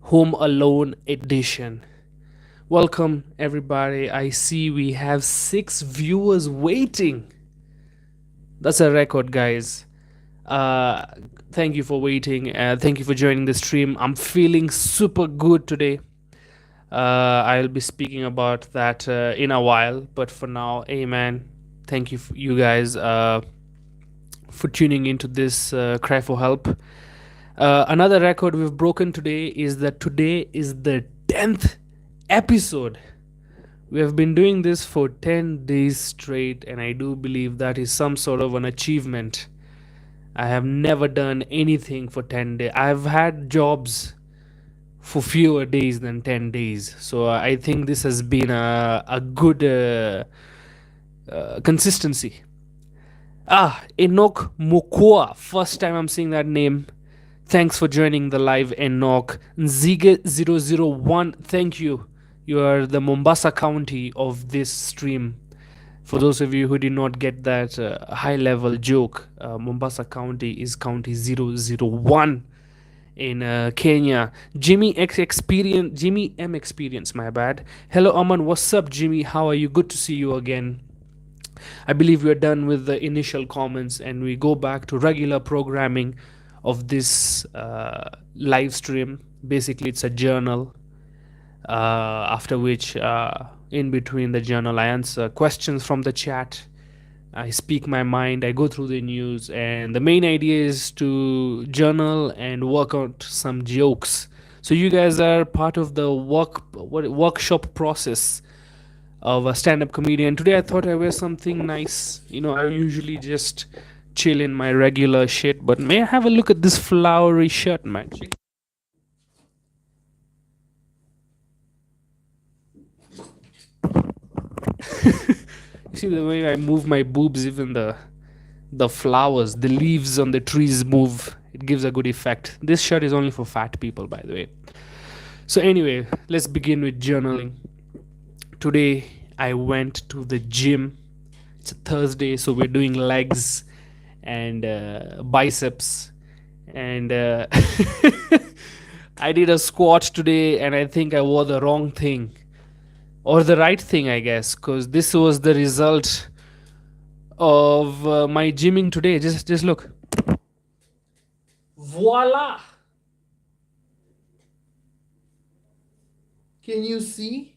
Home Alone edition. Welcome, everybody. I see we have 6 viewers waiting. That's a record, guys. Uh, Thank you for waiting. Thank you for joining the stream. I'm feeling super good today. I'll be speaking about that in a while, but for now, amen. Thank you, you guys, for tuning into this cry for help. Another record we've broken today is that today is the 10th episode. We have been doing this for 10 days straight, and I do believe that is some sort of an achievement. I have never done anything for 10 days. I've had jobs for fewer days than 10 days. So I think this has been a good consistency. Enoch Mokua. First time I'm seeing that name. Thanks for joining the live, Enoch. Nzige001, thank you. You are the Mombasa County of this stream. For those of you who did not get that high level joke, Mombasa County is County 001 in Kenya. Jimmy M Experience, my bad. Hello, Aman. What's up, Jimmy? How are you? Good to see you again. I believe we're done with the initial comments and we go back to regular programming of this live stream. Basically, it's a journal, after which, in between the journal, I answer questions from the chat. I speak my mind, I go through the news, and the main idea is to journal and work out some jokes. So you guys are part of the workshop process of a stand-up comedian. Today I thought I wear something nice. I usually just chill in my regular shit, but may I have a look at this flowery shirt, man? See the way I move my boobs, even the flowers, the leaves on the trees move. It gives a good effect. This shirt is only for fat people, by the way. So anyway, let's begin with journaling. Today I went to the gym. It's a Thursday, so we're doing legs and biceps, and I did a squat today, and I think I wore the wrong thing, or the right thing, I guess, because this was the result of my gymming today. Just look. Voila! Can you see?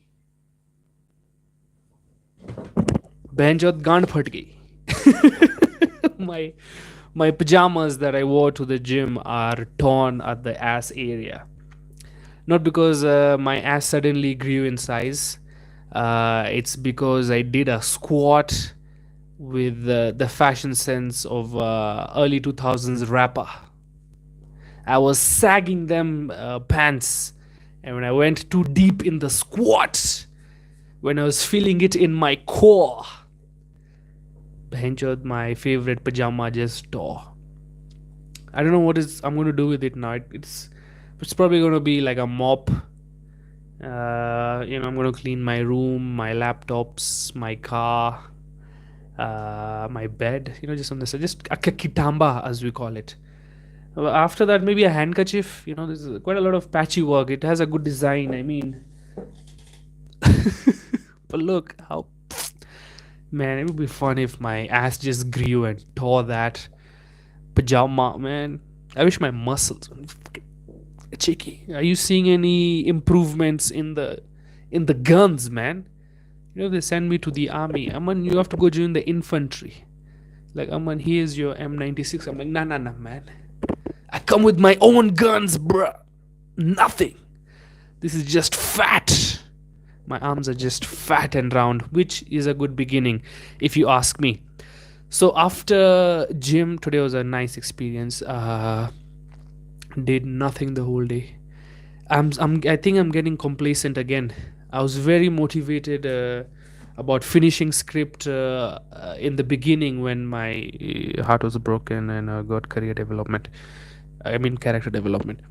Benjot gaand phat gayi. My pajamas that I wore to the gym are torn at the ass area. Not because my ass suddenly grew in size. It's because I did a squat with the fashion sense of early 2000s rapper. I was sagging them pants, and when I went too deep in the squat, when I was feeling it in my core, my favorite pajama just tore. I don't know what I'm going to do with it now. It's probably going to be like a mop. I'm going to clean my room, my laptops, my car, my bed. Just on this, just a kitamba, as we call it. After that, maybe a handkerchief. There's quite a lot of patchy work. It has a good design. I mean, but look how, man, it would be fun if my ass just grew and tore that pajama, man. I wish my muscles were cheeky. Are you seeing any improvements in the guns, man? If they send me to the army, Aman, you have to go join the infantry. Like, Aman, here's your M96. I'm like, nah, man. I come with my own guns, bruh. Nothing. This is just fat. My arms are just fat and round, which is a good beginning, if you ask me. So after gym, today was a nice experience. Did nothing the whole day. I think I'm getting complacent again. I was very motivated about finishing script in the beginning when my heart was broken and I got career development. I mean character development.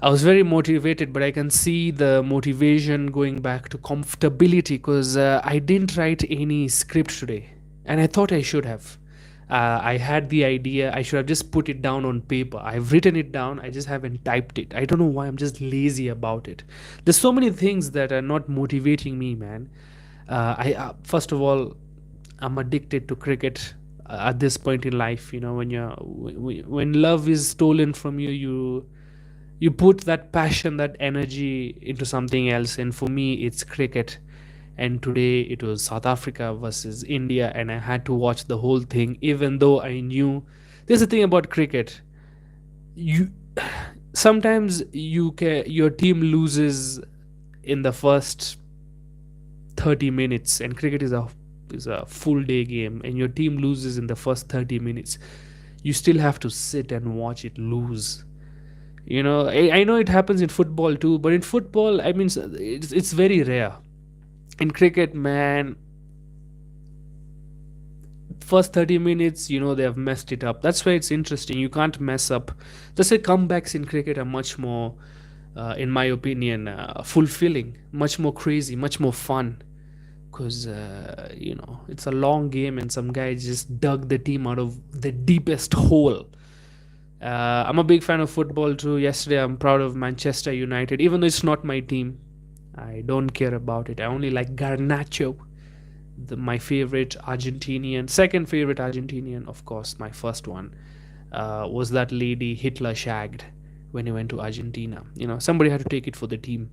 I was very motivated, but I can see the motivation going back to comfortability because I didn't write any script today, and I thought I should have. I had the idea. I should have just put it down on paper. I've written it down. I just haven't typed it. I don't know why. I'm just lazy about it. There's so many things that are not motivating me, man. I First of all, I'm addicted to cricket at this point in life. You know, when love is stolen from you, you put that passion, that energy into something else. And for me, it's cricket. And today it was South Africa versus India, and I had to watch the whole thing, even though I knew. There's the thing about cricket. You sometimes your team loses in the first 30 minutes, and cricket is a full day game, and your team loses in the first 30 minutes. You still have to sit and watch it lose. You know, I know it happens in football too, but in football, I mean, it's very rare. In cricket, man, first 30 minutes, you know, they have messed it up. That's why it's interesting. You can't mess up. That's why comebacks in cricket are much more, in my opinion, fulfilling, much more crazy, much more fun. Because, you know, it's a long game and some guy just dug the team out of the deepest hole. I'm a big fan of football too. Yesterday, I'm proud of Manchester United, even though it's not my team. I don't care about it. I only like Garnacho, my favorite Argentinian, second favorite Argentinian, of course. My first one was that lady Hitler shagged when he went to Argentina. You know, somebody had to take it for the team.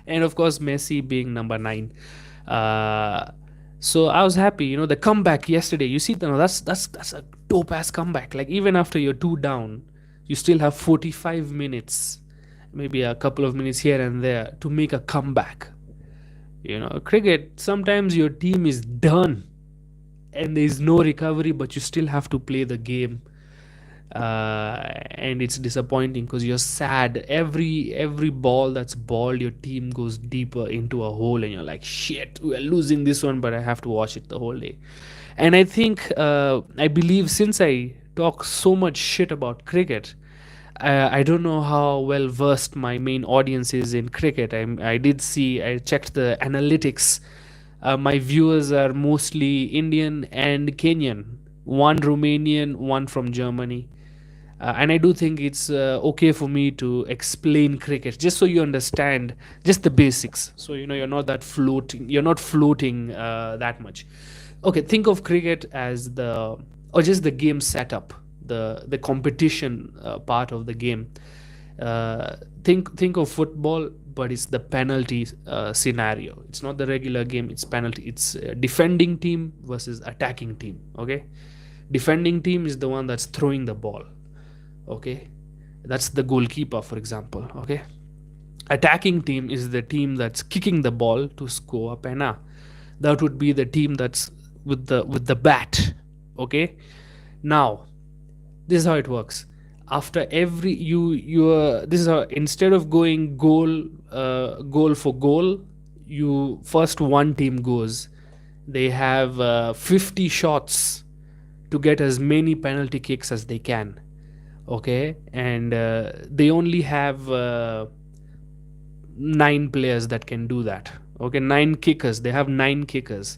And of course, Messi being number 9. So I was happy. You know, the comeback yesterday. You see, no, that's a dope ass comeback. Like, even after you're 2 down, you still have 45 minutes, maybe a couple of minutes here and there to make a comeback. You know, cricket, sometimes your team is done and there is no recovery, but you still have to play the game. And it's disappointing because you're sad. Every ball that's balled, your team goes deeper into a hole, and you're like, shit, we're losing this one, but I have to watch it the whole day. And I think, I believe, since I talk so much shit about cricket, I don't know how well versed my main audience is in cricket. I checked the analytics. My viewers are mostly Indian and Kenyan, one Romanian, one from Germany. And I do think it's okay for me to explain cricket just so you understand just the basics. So, you know, you're not floating that much. Okay, think of cricket as or just the game setup, the competition part of the game. Think of football, but it's the penalty scenario. It's not the regular game. It's penalty. It's defending team versus attacking team. Okay, defending team is the one that's throwing the ball. Okay, that's the goalkeeper, for example. Okay, attacking team is the team that's kicking the ball to score a penna. That would be the team that's with the bat. Okay, now this is how it works. After every you this is how, instead of going goal for goal, you first one team goes. They have 50 shots to get as many penalty kicks as they can. Okay, and they only have 9 players that can do that. Okay, 9 kickers. They have 9 kickers,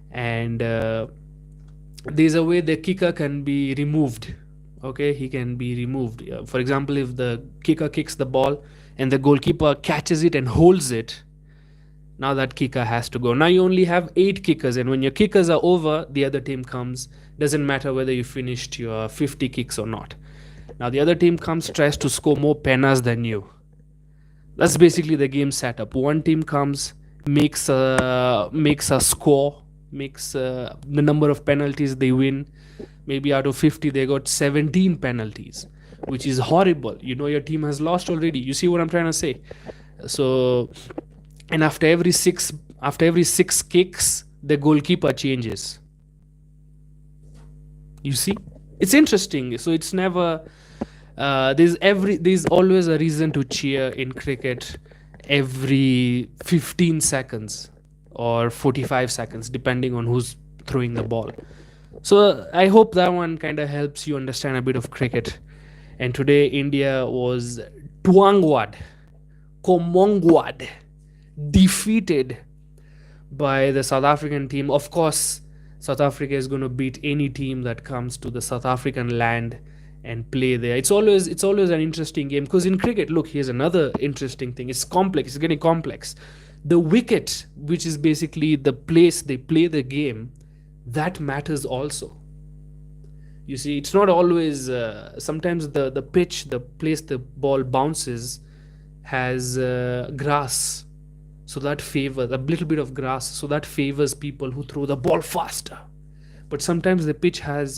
and there's a way the kicker can be removed. Okay, he can be removed. For example, if the kicker kicks the ball and the goalkeeper catches it and holds it, now that kicker has to go. Now you only have 8 kickers, and when your kickers are over, the other team comes. Doesn't matter whether you finished your 50 kicks or not. Now the other team comes, tries to score more pennas than you. That's basically the game setup. One team comes, makes a score, makes the number of penalties they win. Maybe out of 50, they got 17 penalties, which is horrible. You know, your team has lost already. You see what I'm trying to say? So, and after every six kicks, the goalkeeper changes. You see, it's interesting. So it's never there's always a reason to cheer in cricket every 15 seconds or 45 seconds, depending on who's throwing the ball. So I hope that one kind of helps you understand a bit of cricket. And today India was Tuangwad, Komongwad, defeated by the South African team. Of course, South Africa is going to beat any team that comes to the South African land and play there. It's always an interesting game, because in cricket, look, here's another interesting thing. It's complex. It's getting complex. The wicket, which is basically the place they play the game, that matters also. You see, it's not always. Sometimes the pitch, the place the ball bounces, has grass, so that favors a little bit of grass, so that favors people who throw the ball faster. But sometimes the pitch has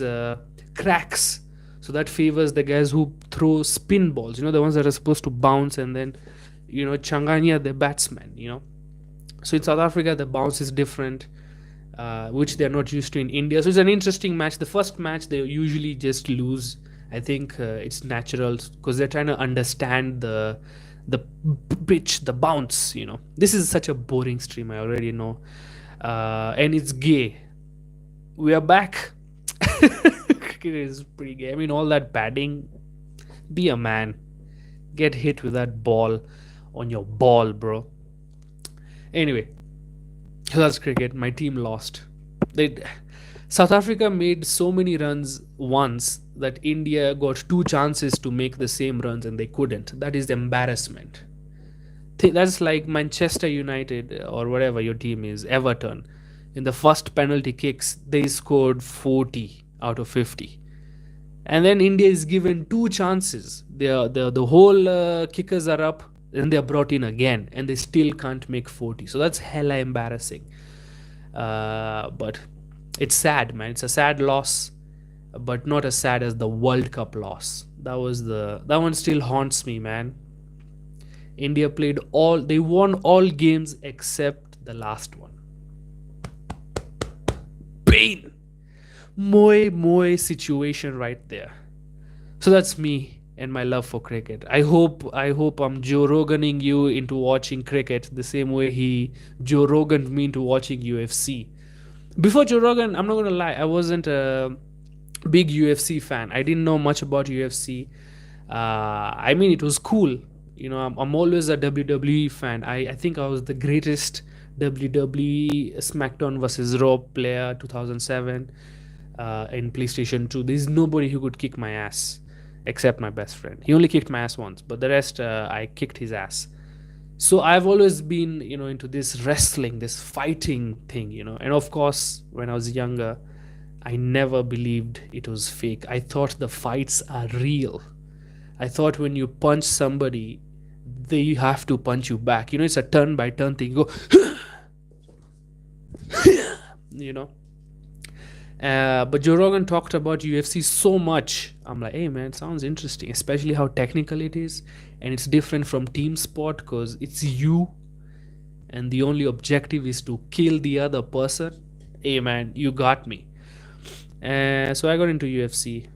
cracks, so that favors the guys who throw spin balls. The ones that are supposed to bounce and then, changanya the batsman. So in South Africa, the bounce is different, which they're not used to in India. So it's an interesting match. The first match, they usually just lose. I think it's natural, because they're trying to understand the pitch, the bounce. This is such a boring stream, I already know, and it's gay. We are back. Cricket is pretty gay. I mean, all that padding. Be a man. Get hit with that ball on your ball, bro. Anyway, so that's cricket. My team lost. They South Africa made so many runs once that India got two chances to make the same runs and they couldn't. That is embarrassment. That's like Manchester United, or whatever your team is, Everton. In the first penalty kicks, they scored 40 out of 50. And then India is given two chances. The whole kickers are up, and they're brought in again, and they still can't make 40. So that's hella embarrassing. But it's sad, man. It's a sad loss, but not as sad as the World Cup loss. That one still haunts me, man. India they won all games except the last one. Pain. Moy situation right there. So that's me and my love for cricket. I hope I'm Joe Roganing you into watching cricket the same way Joe Roganed me into watching UFC. Before Joe Rogan, I'm not gonna lie, I wasn't a big UFC fan. I didn't know much about UFC. I mean, it was cool. I'm always a WWE fan. I think I was the greatest WWE SmackDown versus Raw player 2007 in PlayStation 2. There's nobody who could kick my ass except my best friend. He only kicked my ass once, but the rest I kicked his ass. So I've always been into this wrestling, this fighting thing. And of course, when I was younger, I never believed it was fake. I thought the fights are real. I thought when you punch somebody, they have to punch you back. It's a turn by turn thing. You go but Joe Rogan talked about UFC so much. I'm like, hey man, sounds interesting, especially how technical it is, and it's different from team sport because it's you, and the only objective is to kill the other person. Hey man, you got me. So I got into UFC.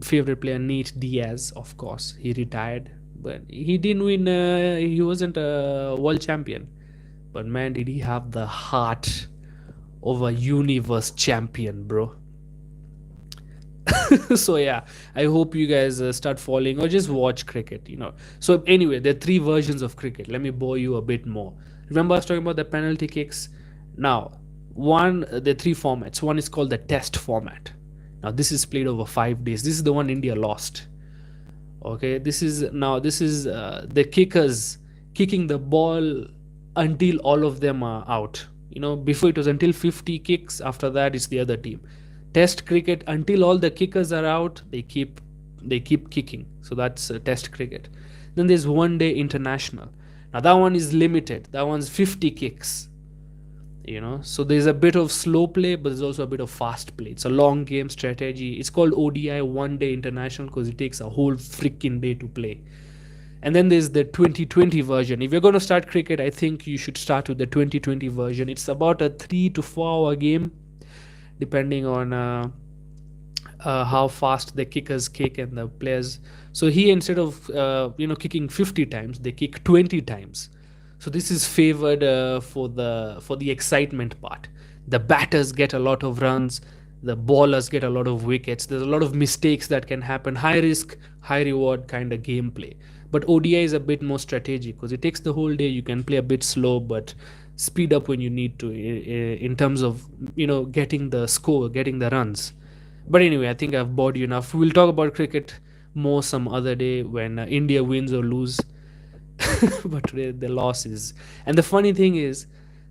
Favorite player Nate Diaz, of course. He retired, but he didn't win. He wasn't a world champion, but man, did he have the heart of a universe champion, bro. So yeah, I hope you guys start following or just watch cricket. So anyway, there are three versions of cricket. Let me bore you a bit more. Remember I was talking about the penalty kicks? Now, there are three formats. One is called the test format. Now this is played over 5 days. This is the one India lost. Okay, this is the kickers kicking the ball until all of them are out. Before it was until 50 kicks. After that, it's the other team. Test cricket, until all the kickers are out, they keep kicking. So that's test cricket. Then there's one day international. Now that one is limited. That one's 50 kicks. So there's a bit of slow play, but there's also a bit of fast play. It's a long game strategy. It's called ODI, one day international, because it takes a whole freaking day to play. And then there's the 2020 version. If you're going to start cricket, I think you should start with the 2020 version. It's about a 3 to 4 hour game, depending on how fast the kickers kick and the players. So here, instead of kicking 50 times, they kick 20 times. So this is favored for the excitement part. The batters get a lot of runs. The bowlers get a lot of wickets. There's a lot of mistakes that can happen. High risk, high reward kind of gameplay. But ODI is a bit more strategic because it takes the whole day. You can play a bit slow, but speed up when you need to, in terms of getting the score, getting the runs. But anyway, I think I've bored you enough. We'll talk about cricket more some other day when India wins or lose. But today the loss is, and the funny thing is,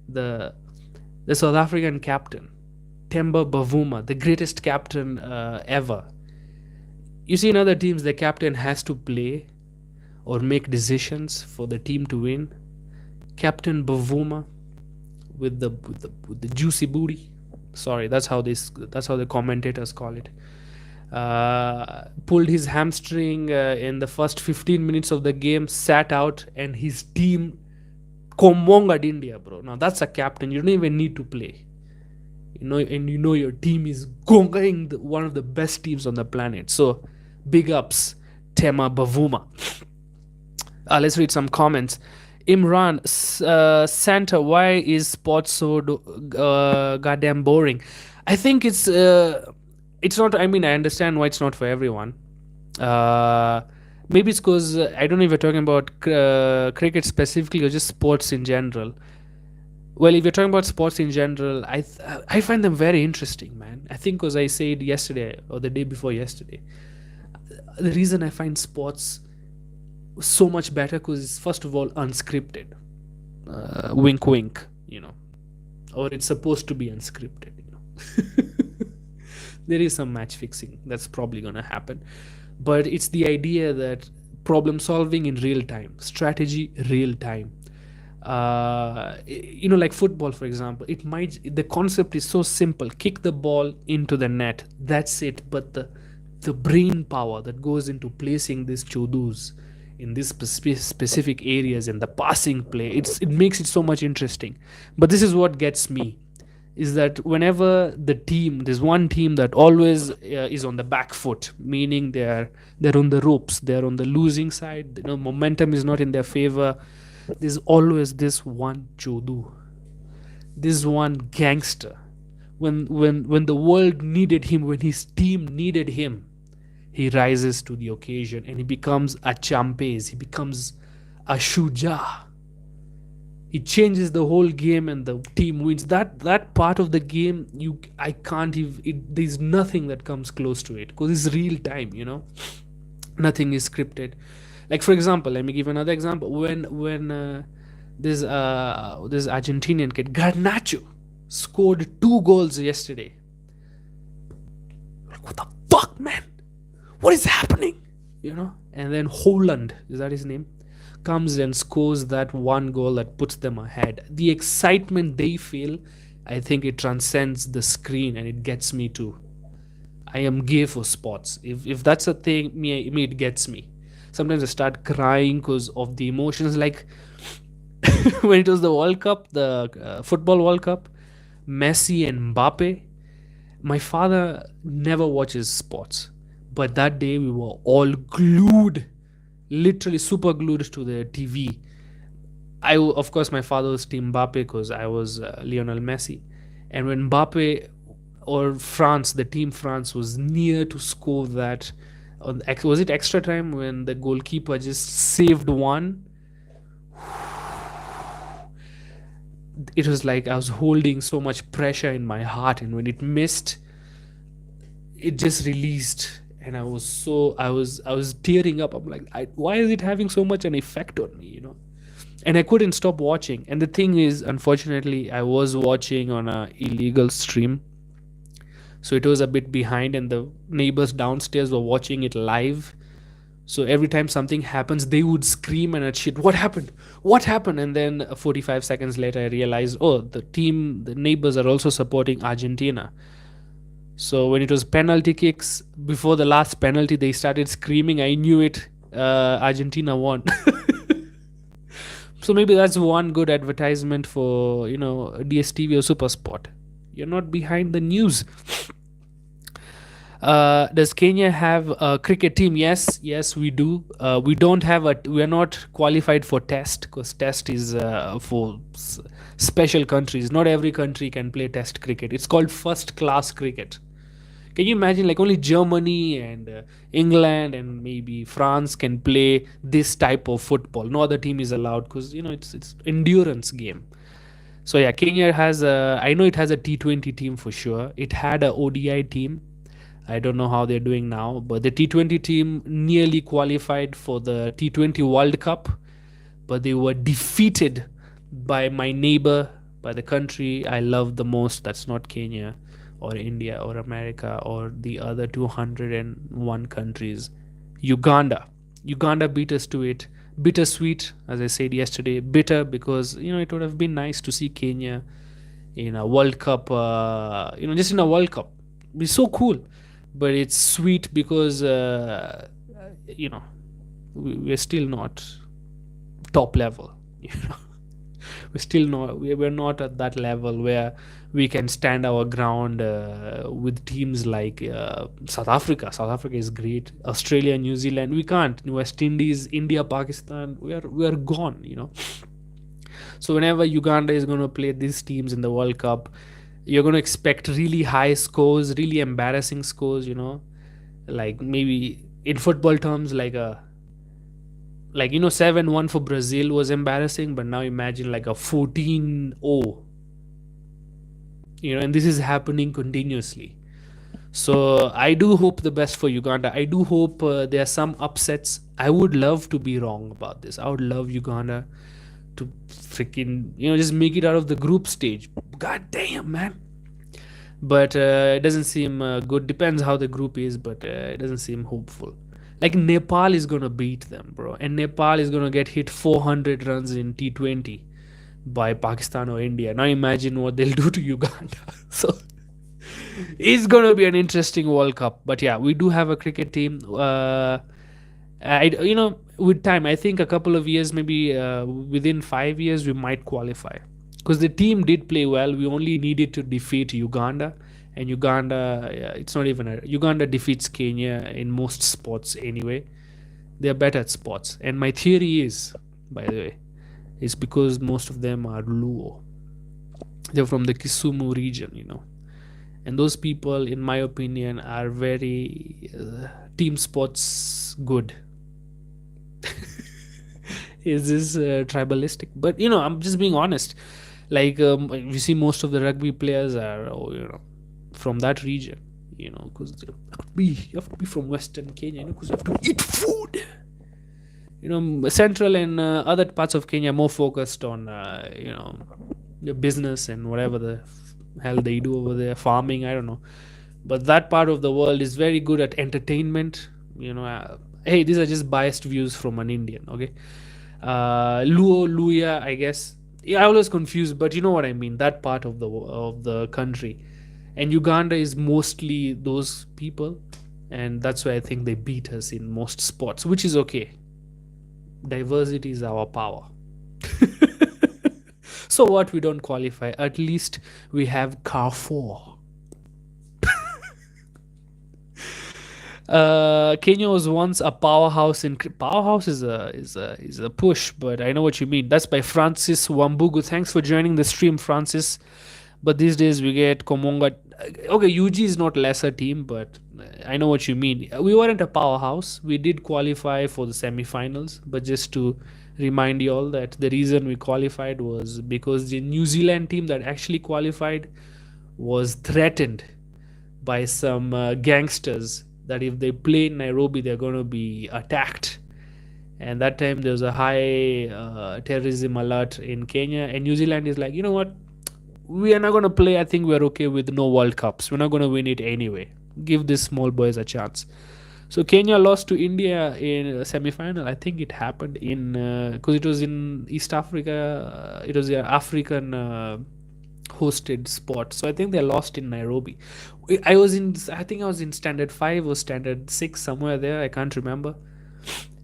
the the South African captain, Temba Bavuma, the greatest captain ever. You see, in other teams, the captain has to play or make decisions for the team to win. Captain Bavuma, with the juicy booty. Sorry, that's how the commentators call it. Pulled his hamstring in the first 15 minutes of the game, sat out, and his team Komongad India, bro. Now that's a captain. You don't even need to play. And your team is going one of the best teams on the planet. So big ups, Tema Bavuma. Let's read some comments. Imran, Santa, why is sports so goddamn boring? I think it's not. I mean, I understand why it's not for everyone. Maybe it's because I don't know if you're talking about cricket specifically or just sports in general. Well, if you're talking about sports in general, I find them very interesting, man. I think because I said yesterday or the day before yesterday, the reason I find sports so much better because it's first of all unscripted. Wink, wink. Or it's supposed to be unscripted. There is some match fixing that's probably gonna happen, but it's the idea that problem solving in real time, strategy real time. Like football, for example, the concept is so simple: kick the ball into the net, that's it. But the brain power that goes into placing these chodus in these specific areas and the passing play, it makes it so much interesting. But this is what gets me, is that whenever there's one team that always is on the back foot, meaning they're on the ropes, they're on the losing side, momentum is not in their favor. There's always this one chodu, this one gangster. When the world needed him, when his team needed him, he rises to the occasion and he becomes a champes, he becomes a shuja. He changes the whole game and the team wins. That part of the game, I can't even. There's nothing that comes close to it because it's real time. Nothing is scripted. Like, for example, let me give another example. When this Argentinian kid Garnacho scored 2 goals yesterday. Like, what the fuck, man? What is happening? And then Holland, is that his name, comes and scores that 1 goal that puts them ahead. The excitement they feel, I think it transcends the screen, and it gets me too. I am gay for sports. If that's a thing, me it gets me. Sometimes I start crying because of the emotions. Like when it was the World Cup, the football World Cup, Messi and Mbappe. My father never watches sports, but that day we were all glued, literally super glued to the TV. Of course, my father was Team Mbappe because I was Lionel Messi. And when Mbappe or France, the team France, was near to score that, was it extra time when the goalkeeper just saved one? It was like I was holding so much pressure in my heart, and when it missed, it just released, and I was tearing up. I'm like, why is it having so much an effect on me, And I couldn't stop watching. And the thing is, unfortunately, I was watching on a illegal stream, so it was a bit behind, and the neighbors downstairs were watching it live. So every time something happens, they would scream and shit, what happened? What happened? And then 45 seconds later, I realized, the neighbors are also supporting Argentina. So when it was penalty kicks, before the last penalty, they started screaming. I knew it. Argentina won. So maybe that's one good advertisement for, DSTV or Supersport. You're not behind the news. Does Kenya have a cricket team? Yes, we do. We are not qualified for test, because test is for special countries. Not every country can play test cricket. It's called first class cricket. Can you imagine, like, only Germany and England and maybe France can play this type of football? No other team is allowed, because it's endurance game. So yeah, Kenya has a. I know it has a T20 team for sure. It had a ODI team. I don't know how they're doing now, but the T20 team nearly qualified for the T20 World Cup, but they were defeated by my neighbor, by the country I love the most. That's not Kenya or India or America or the other 201 countries. Uganda. Uganda beat us to it. Bittersweet, as I said yesterday. Bitter because, it would have been nice to see Kenya in a World Cup, just in a World Cup. It'd be so cool. But it's sweet because, you know, we're still not top level. You know, we're not at that level where we can stand our ground with teams like South Africa. South Africa is great. Australia, New Zealand, we can't. West Indies, India, Pakistan, we are gone. So whenever Uganda is going to play these teams in the World Cup, you're going to expect really high scores, really embarrassing scores. Like maybe in football terms, like 7-1 for Brazil was embarrassing, but now imagine like a 14-0. And this is happening continuously. So I do hope the best for Uganda. I do hope there are some upsets. I would love to be wrong about this. I would love Uganda to freaking just make it out of the group stage. God damn, man. But it doesn't seem good. Depends how the group is, but it doesn't seem hopeful. Like Nepal is gonna beat them, bro, and Nepal is gonna get hit 400 runs in T20 by Pakistan or India. Now imagine what they'll do to Uganda. So it's gonna be an interesting World Cup. But yeah, we do have a cricket team. With time, I think a couple of years, maybe within 5 years, we might qualify because the team did play well. We only needed to defeat Uganda, and Uganda, it's not even Uganda defeats Kenya in most sports anyway. They're better at sports, and my theory is, by the way, is because most of them are Luo. They're from the Kisumu region. And those people, in my opinion, are very team sports good. Is this tribalistic? But I'm just being honest. Like you see, most of the rugby players are from that region. Because you have to be from Western Kenya. Because you have to eat food. Central and other parts of Kenya are more focused on the business and whatever the hell they do over there, farming. I don't know, but that part of the world is very good at entertainment. Hey, these are just biased views from an Indian. Okay, Luya, I guess. Yeah, I was confused, but you know what I mean. That part of the country, and Uganda is mostly those people, and that's why I think they beat us in most sports, which is okay. Diversity is our power. So what, we don't qualify? At least we have Carrefour. Kenya was once a powerhouse in powerhouse is a push, but I know what you mean. That's by Francis Wambugu. Thanks for joining the stream, Francis. But these days we get Komonga. Okay, UG is not lesser team, but I know what you mean. We weren't a powerhouse. We did qualify for the semi-finals, but just to remind you all that the reason we qualified was because the New Zealand team that actually qualified was threatened by some gangsters that if they play in Nairobi, they're going to be attacked. And that time there was a high terrorism alert in Kenya, and New Zealand is like, you know what? We are not going to play. I think we're okay with no World Cups. We're not going to win it anyway. Give these small boys a chance. So Kenya lost to India in a semi-final. I think it happened in because it was in East Africa. It was an African hosted sport. So I think they lost in Nairobi. I think I was in standard 5 or standard 6, somewhere there. I can't remember.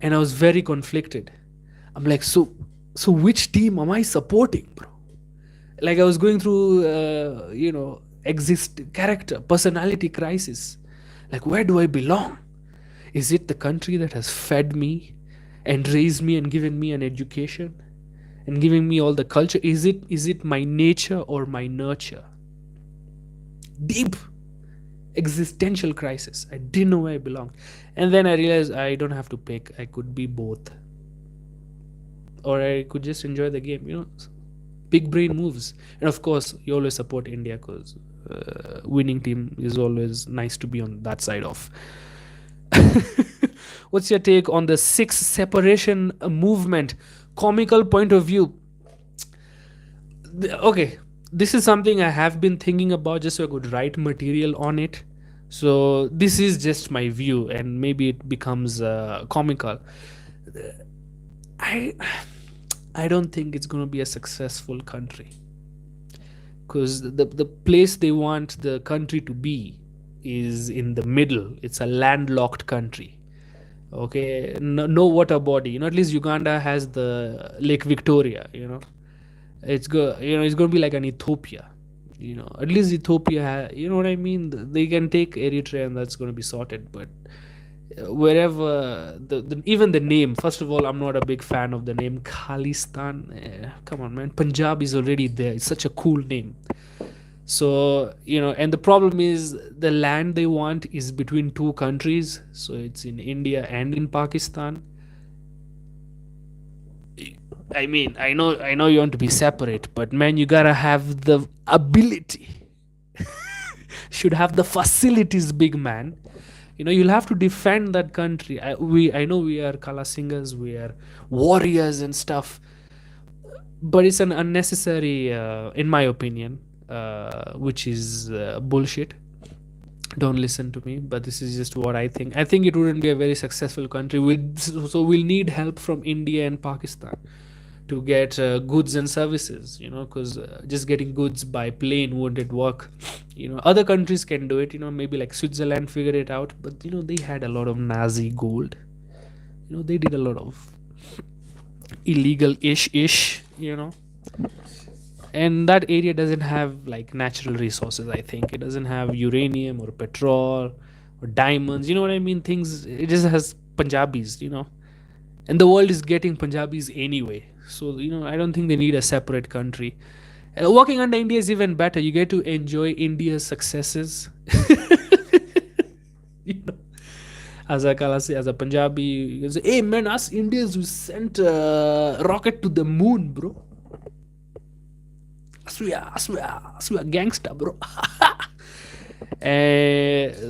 And I was very conflicted. I'm like, so which team am I supporting, bro? Like I was going through character personality crisis. Like, where do I belong? Is it the country that has fed me and raised me and given me an education and giving me all the culture? Is it my nature or my nurture? Deep existential crisis. I didn't know where I belonged. And then I realized I don't have to pick. I could be both, or I could just enjoy the game. Big brain moves. And of course, you always support India because winning team is always nice to be on that side of. What's your take on the six separation movement? Comical point of view. Okay, this is something I have been thinking about just so I could write material on it. So this is just my view, and maybe it becomes comical. I I don't think it's going to be a successful country because the place they want the country to be is in the middle. It's a landlocked country. Okay, no water body. At least Uganda has the Lake Victoria. It's going to be like an Ethiopia. At least Ethiopia, you know what I mean. They can take Eritrea, and that's going to be sorted. But wherever even the name, first of all, I'm not a big fan of the name Khalistan. Come on, man. Punjab is already there. It's such a cool name. So and the problem is the land they want is between two countries, so it's in India and in Pakistan. I know you want to be separate, but man, you gotta have the ability, should have the facilities, big man. You'll have to defend that country. I know we are kala singers, we are warriors and stuff, but it's an unnecessary, in my opinion, which is bullshit. Don't listen to me, but this is just what I think it wouldn't be a very successful country. So we'll need help from India and Pakistan to get goods and services, because just getting goods by plane wouldn't work. Other countries can do it, maybe like Switzerland figured it out, but they had a lot of Nazi gold. They did a lot of illegal ish, and that area doesn't have like natural resources. I think it doesn't have uranium or petrol or diamonds, you know what I mean, things. It just has Punjabis, and the world is getting Punjabis anyway. So I don't think they need a separate country. Working under India is even better. You get to enjoy India's successes. you know, as a Kalasi, as a Punjabi, you can say, "Hey man, us Indians we sent a rocket to the moon, bro. Aswiya, gangster, bro."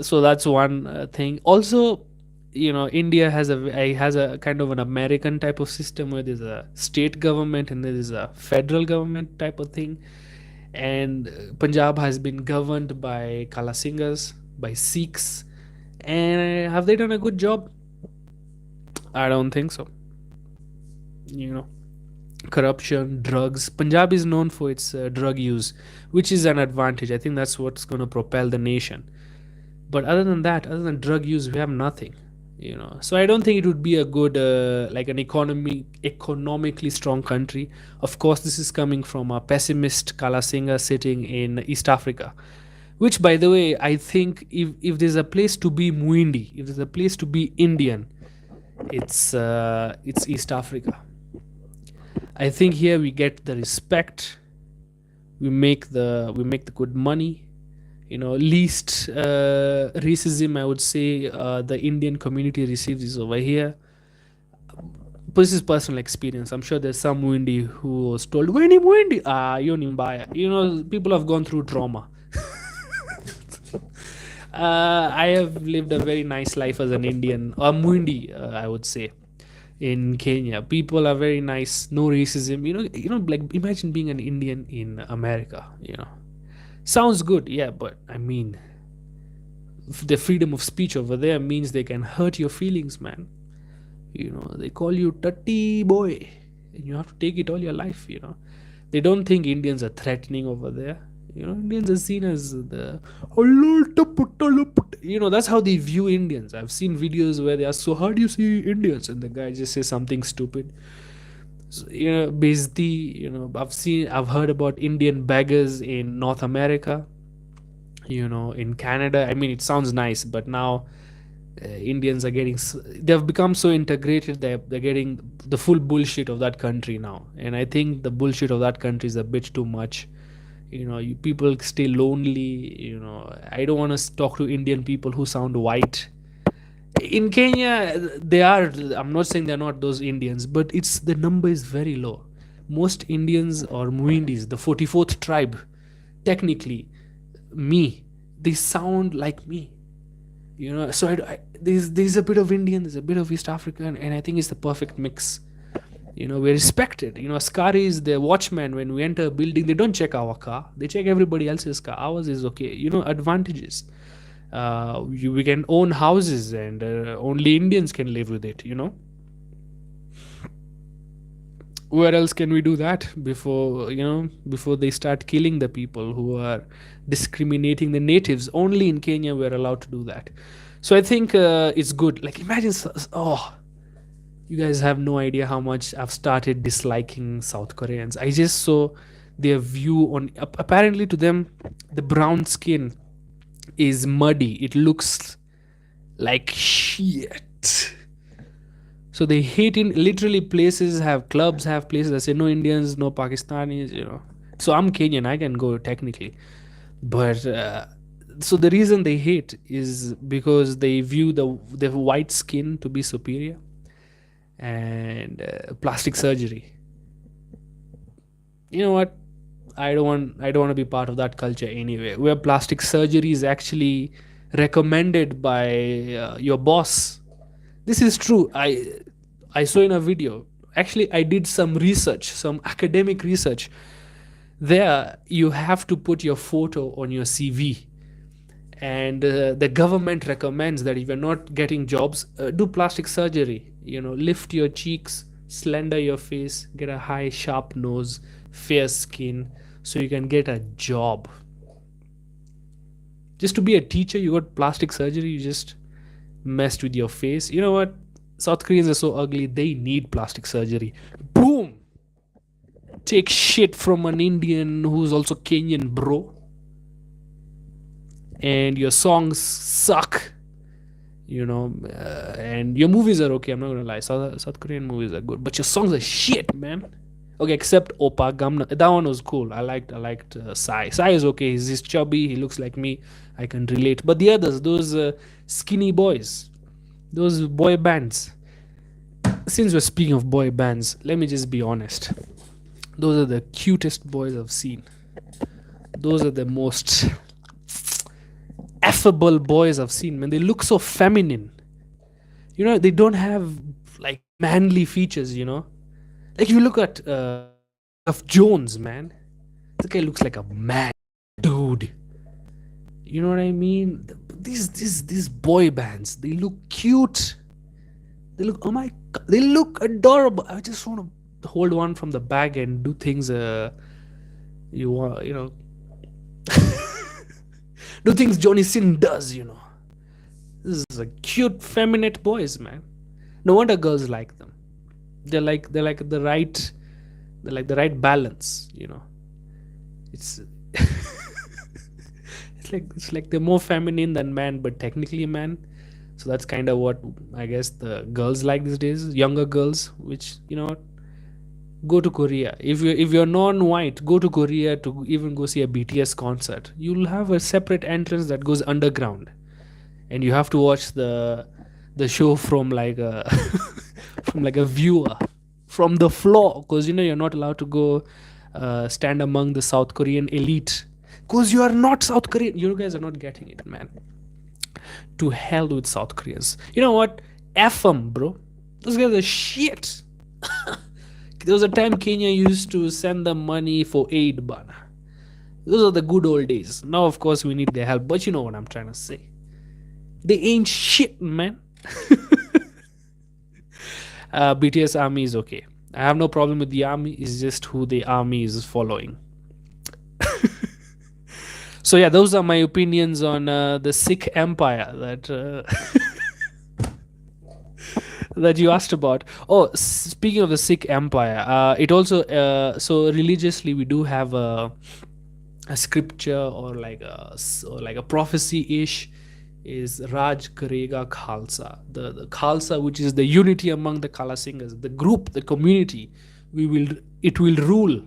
So that's one thing. Also, India has a kind of an American type of system where there's a state government and there is a federal government type of thing. And Punjab has been governed by Kala Singhas, by Sikhs. And have they done a good job? I don't think so. You know, corruption, drugs. Punjab is known for its drug use, which is an advantage. I think that's what's going to propel the nation. But other than that, other than drug use, we have nothing. So I don't think it would be a good like an economically strong country. Of course, this is coming from a pessimist Kala Singha sitting in East Africa, which, by the way, I think if there's a place to be Muindi, if there's a place to be Indian, it's East Africa. I think here we get the respect, we make the good money. Least racism, I would say, the Indian community receives is over here. But this is personal experience. I'm sure there's some Muindi who was told, Muindi, yoni mbaya. People have gone through trauma. I have lived a very nice life as an Indian, or Muindi, I would say, in Kenya. People are very nice, no racism. Like imagine being an Indian in America. Sounds good, yeah, but I mean, the freedom of speech over there means they can hurt your feelings, man. They call you Tatti boy, and you have to take it all your life. They don't think Indians are threatening over there. Indians are seen as the that's how they view Indians. I've seen videos where they ask, so how do you see Indians? And the guy just says something stupid. So, basically, I've heard about Indian beggars in North America, in Canada. I mean, it sounds nice, but now Indians are they've become so integrated, they're getting the full bullshit of that country now. And I think the bullshit of that country is a bit too much. People stay lonely. I don't want to talk to Indian people who sound white. In Kenya, they are. I'm not saying they're not those Indians, but the number is very low. most Indians or Muindis, the 44th tribe, technically, me, they sound like me. So there's a bit of Indian, there's a bit of East African, and I think it's the perfect mix. We're respected. Askari is the watchman. When we enter a building, they don't check our car, they check everybody else's car. Ours is okay. Advantages. We can own houses, and only Indians can live with it. Where else can we do that before they start killing the people who are discriminating the natives? Only in Kenya we're allowed to do that. So I think it's good. Like, imagine, oh, you guys have no idea how much I've started disliking South Koreans. I just saw their view on, apparently to them, the brown skin is muddy, it looks like shit. So they hate, in literally, places have clubs, have places that say no Indians, no Pakistanis. So I'm Kenyan, I can go technically, but so the reason they hate is because they view the white skin to be superior, and plastic surgery. You know what? I don't want to be part of that culture anyway. Where plastic surgery is actually recommended by your boss. This is true. I saw in a video. Actually, I did some research, some academic research. There, you have to put your photo on your CV, and the government recommends that if you're not getting jobs, do plastic surgery. Lift your cheeks, slender your face, get a high sharp nose, fair skin, so you can get a job. Just to be a teacher, you got plastic surgery, you just messed with your face. You know what? South Koreans are so ugly, they need plastic surgery. Boom! Take shit from an Indian who's also Kenyan, bro. And your songs suck. And your movies are okay. I'm not gonna lie. South Korean movies are good, but your songs are shit, man. Okay, except Opa Gamna. That one was cool. I liked Psy. Psy is okay. He's chubby. He looks like me. I can relate. But the others, those skinny boys, those boy bands. Since we're speaking of boy bands, let me just be honest. Those are the cutest boys I've seen. Those are the most affable boys I've seen, man. They look so feminine. They don't have like manly features. Like, you look at of Jones, man. The guy looks like a man, dude. You know what I mean? These boy bands, they look cute. They look, oh my god, they look adorable. I just want to hold one from the back and do things. You want, do things Johnny Sin does. This is a cute, feminine boys, man. No wonder girls like them. They're like the right balance. It's it's like they're more feminine than man, but technically man. So that's kind of what I guess the girls like these days, younger girls. Which, go to Korea. If you're non-white, go to Korea to even go see a BTS concert. You'll have a separate entrance that goes underground, and you have to watch the show from like a from like a viewer from the floor, because you're not allowed to go stand among the South Korean elite, because you are not South Korean. You guys are not getting it, man. To hell with South Koreans. You know what? F them, bro. Those guys are shit. There was a time Kenya used to send them money for aid, bana. Those are the good old days. Now, of course, we need their help, but you know what I'm trying to say. They ain't shit, man. BTS army is okay. I have no problem with the army. It's just who the army is following. So yeah, those are my opinions on the Sikh empire that that you asked about. Oh, speaking of the Sikh empire, it also so religiously we do have a scripture, or like a prophecy ish, is Raj Karega Khalsa. The Khalsa, which is the unity among the Kala singers, the group, the community. It will rule.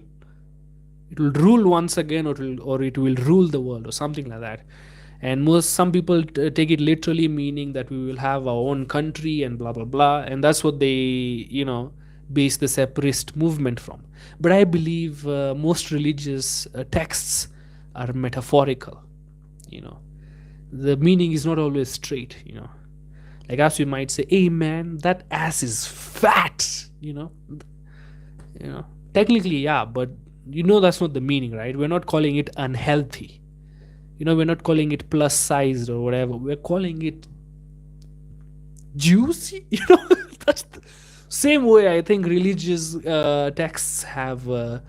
It will rule once again, or it will rule the world, or something like that. And some people take it literally, meaning that we will have our own country and blah blah blah. And that's what they base the separatist movement from. But I believe most religious texts are metaphorical. You know, the meaning is not always straight. Like as we might say, "Hey man, that ass is fat." Technically, yeah, but that's not the meaning, right? We're not calling it unhealthy. We're not calling it plus sized or whatever. We're calling it juicy. That's the same way I think religious texts have a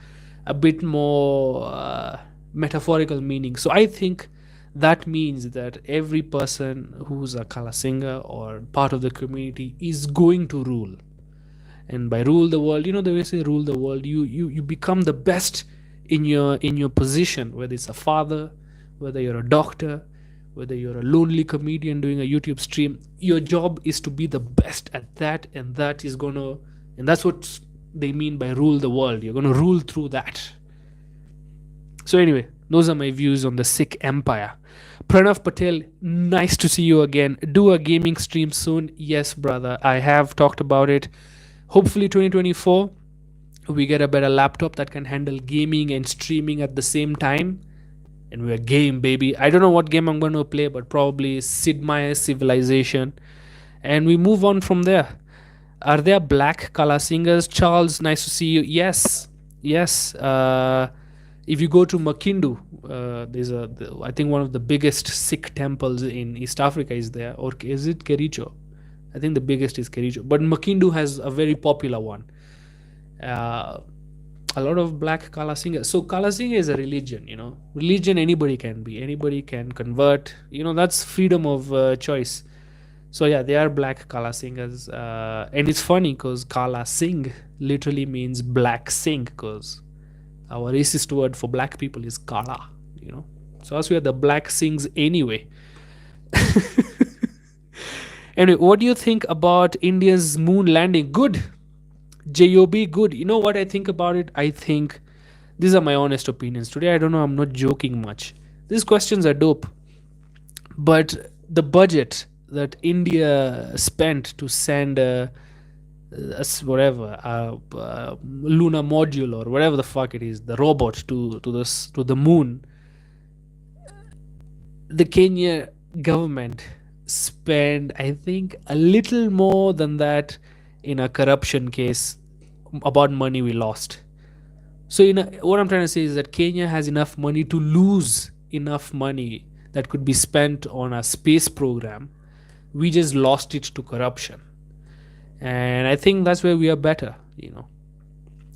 bit more metaphorical meaning. So I think that means that every person who's a kala singer or part of the community is going to rule. And by rule the world, the way say rule the world, you become the best in your position, whether it's a father, whether you're a doctor, whether you're a lonely comedian doing a YouTube stream. Your job is to be the best at that, and that's what they mean by rule the world. You're gonna rule through that. So anyway, those are my views on the Sikh empire. Pranav Patel, nice to see you again. Do a gaming stream soon. Yes, brother, I have talked about it. Hopefully 2024 we get a better laptop that can handle gaming and streaming at the same time, and we're game, baby. I don't know what game I'm going to play, but probably Sid Meier's Civilization, and we move on from there. Are there black kala singers? Charles, nice to see you. Yes. If you go to Makindu, there's I think one of the biggest Sikh temples in East Africa is there, or is it Kericho? I think the biggest is Kericho, but Makindu has a very popular one. A lot of black kala singers. So kala singer is a religion. Religion anybody can be, anybody can convert. That's freedom of choice. So yeah, they are black kala singers, and it's funny because kala sing literally means black sing, because our racist word for black people is kala. So as we are the black sings anyway. Anyway, what do you think about India's moon landing? Good. JOB, good. You know what I think about it? I think these are my honest opinions. Today, I don't know, I'm not joking much. These questions are dope. But the budget that India spent to send whatever, lunar module or whatever the fuck it is, the robot to the moon, the Kenya government spend, I think, a little more than that in a corruption case about money we lost. So what I'm trying to say is that Kenya has enough money to lose enough money that could be spent on a space program. We just lost it to corruption, and I think that's where we are better.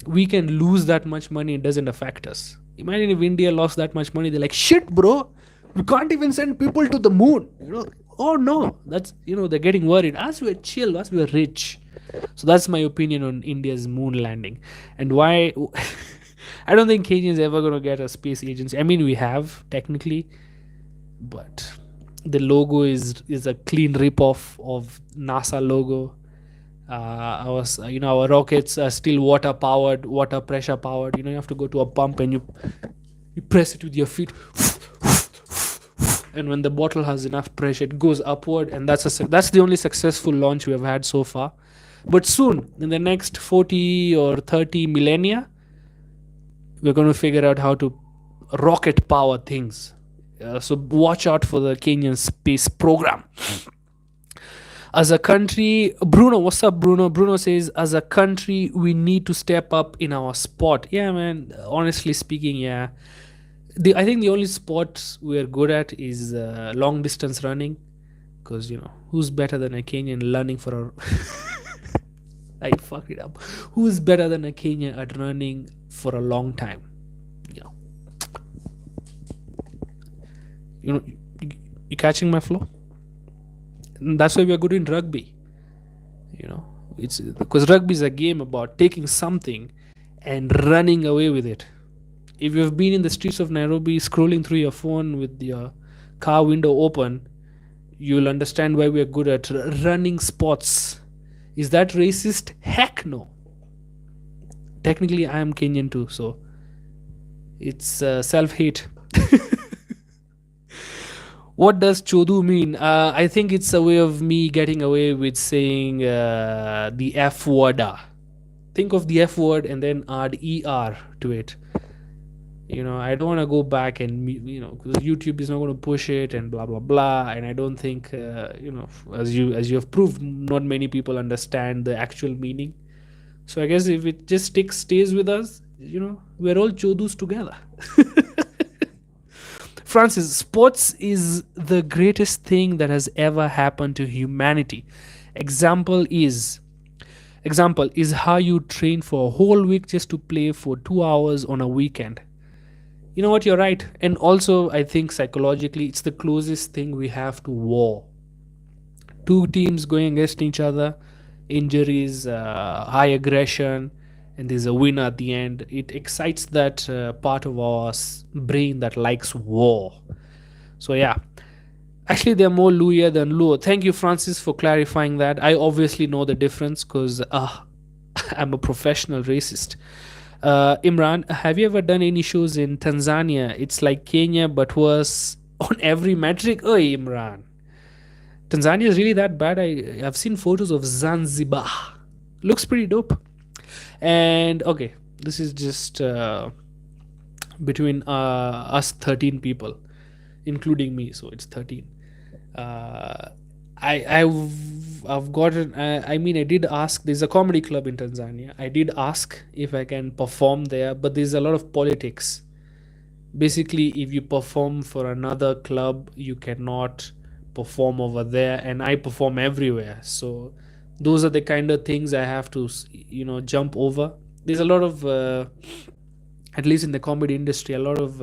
We can lose that much money, it doesn't affect us. Imagine if India lost that much money, they're like, shit bro, we can't even send people to the moon. Oh no, that's they're getting worried. As we're chill, as we're rich. So that's my opinion on India's moon landing, and why. I don't think Kenya is ever going to get a space agency. I mean, we have technically, but the logo is a clean rip-off of NASA logo. Our rockets are still water powered, water pressure powered. You have to go to a pump and you press it with your feet. And when the bottle has enough pressure, it goes upward, and that's the only successful launch we have had so far. But soon, in the next 40 or 30 millennia, we're going to figure out how to rocket power things. So watch out for the Kenyan space program. As a country, Bruno, what's up, Bruno? Bruno says, as a country, we need to step up in our sport. Yeah, man. Honestly speaking, yeah. I think the only sport we're good at is long distance running, because who's better than a Kenyan learning for a I fucked it up. Who's better than a Kenyan at running for a long time? You catching my flow? And that's why we're good in rugby. It's because rugby is a game about taking something and running away with it. If you've been in the streets of Nairobi scrolling through your phone with your car window open, you'll understand why we're good at running sports. Is that racist? Heck no. Technically, I am Kenyan too, so it's self-hate. What does chodu mean? I think it's a way of me getting away with saying the F word. think of the F word and then add ER to it. I don't want to go back and because YouTube is not going to push it and blah blah blah. And I don't think as you have proved, not many people understand the actual meaning. So I guess if it just stays with us, we're all chodus together. Francis, sports is the greatest thing that has ever happened to humanity. Example is example is how you train for a whole week just to play for 2 hours on a weekend. You know what, you're right. And also I think psychologically it's the closest thing we have to war. Two teams going against each other, injuries, high aggression, and there's a winner at the end. It excites that part of our brain that likes war. So yeah, actually they're more Luya than Luo. Thank you, Francis, for clarifying that. I obviously know the difference because I'm a professional racist. Imran, have you ever done any shows in Tanzania? It's like Kenya but worse on every metric. Oh, Imran, Tanzania is really that bad? I've seen photos of Zanzibar. Looks pretty dope. And okay, this is just between us 13 people, including me. So it's 13. Uh, I've gotten. I mean, I did ask. There's a comedy club in Tanzania. I did ask if I can perform there, but there's a lot of politics. Basically, if you perform for another club, you cannot perform over there, and I perform everywhere. So those are the kind of things I have to jump over. There's a lot of at least in the comedy industry, a lot of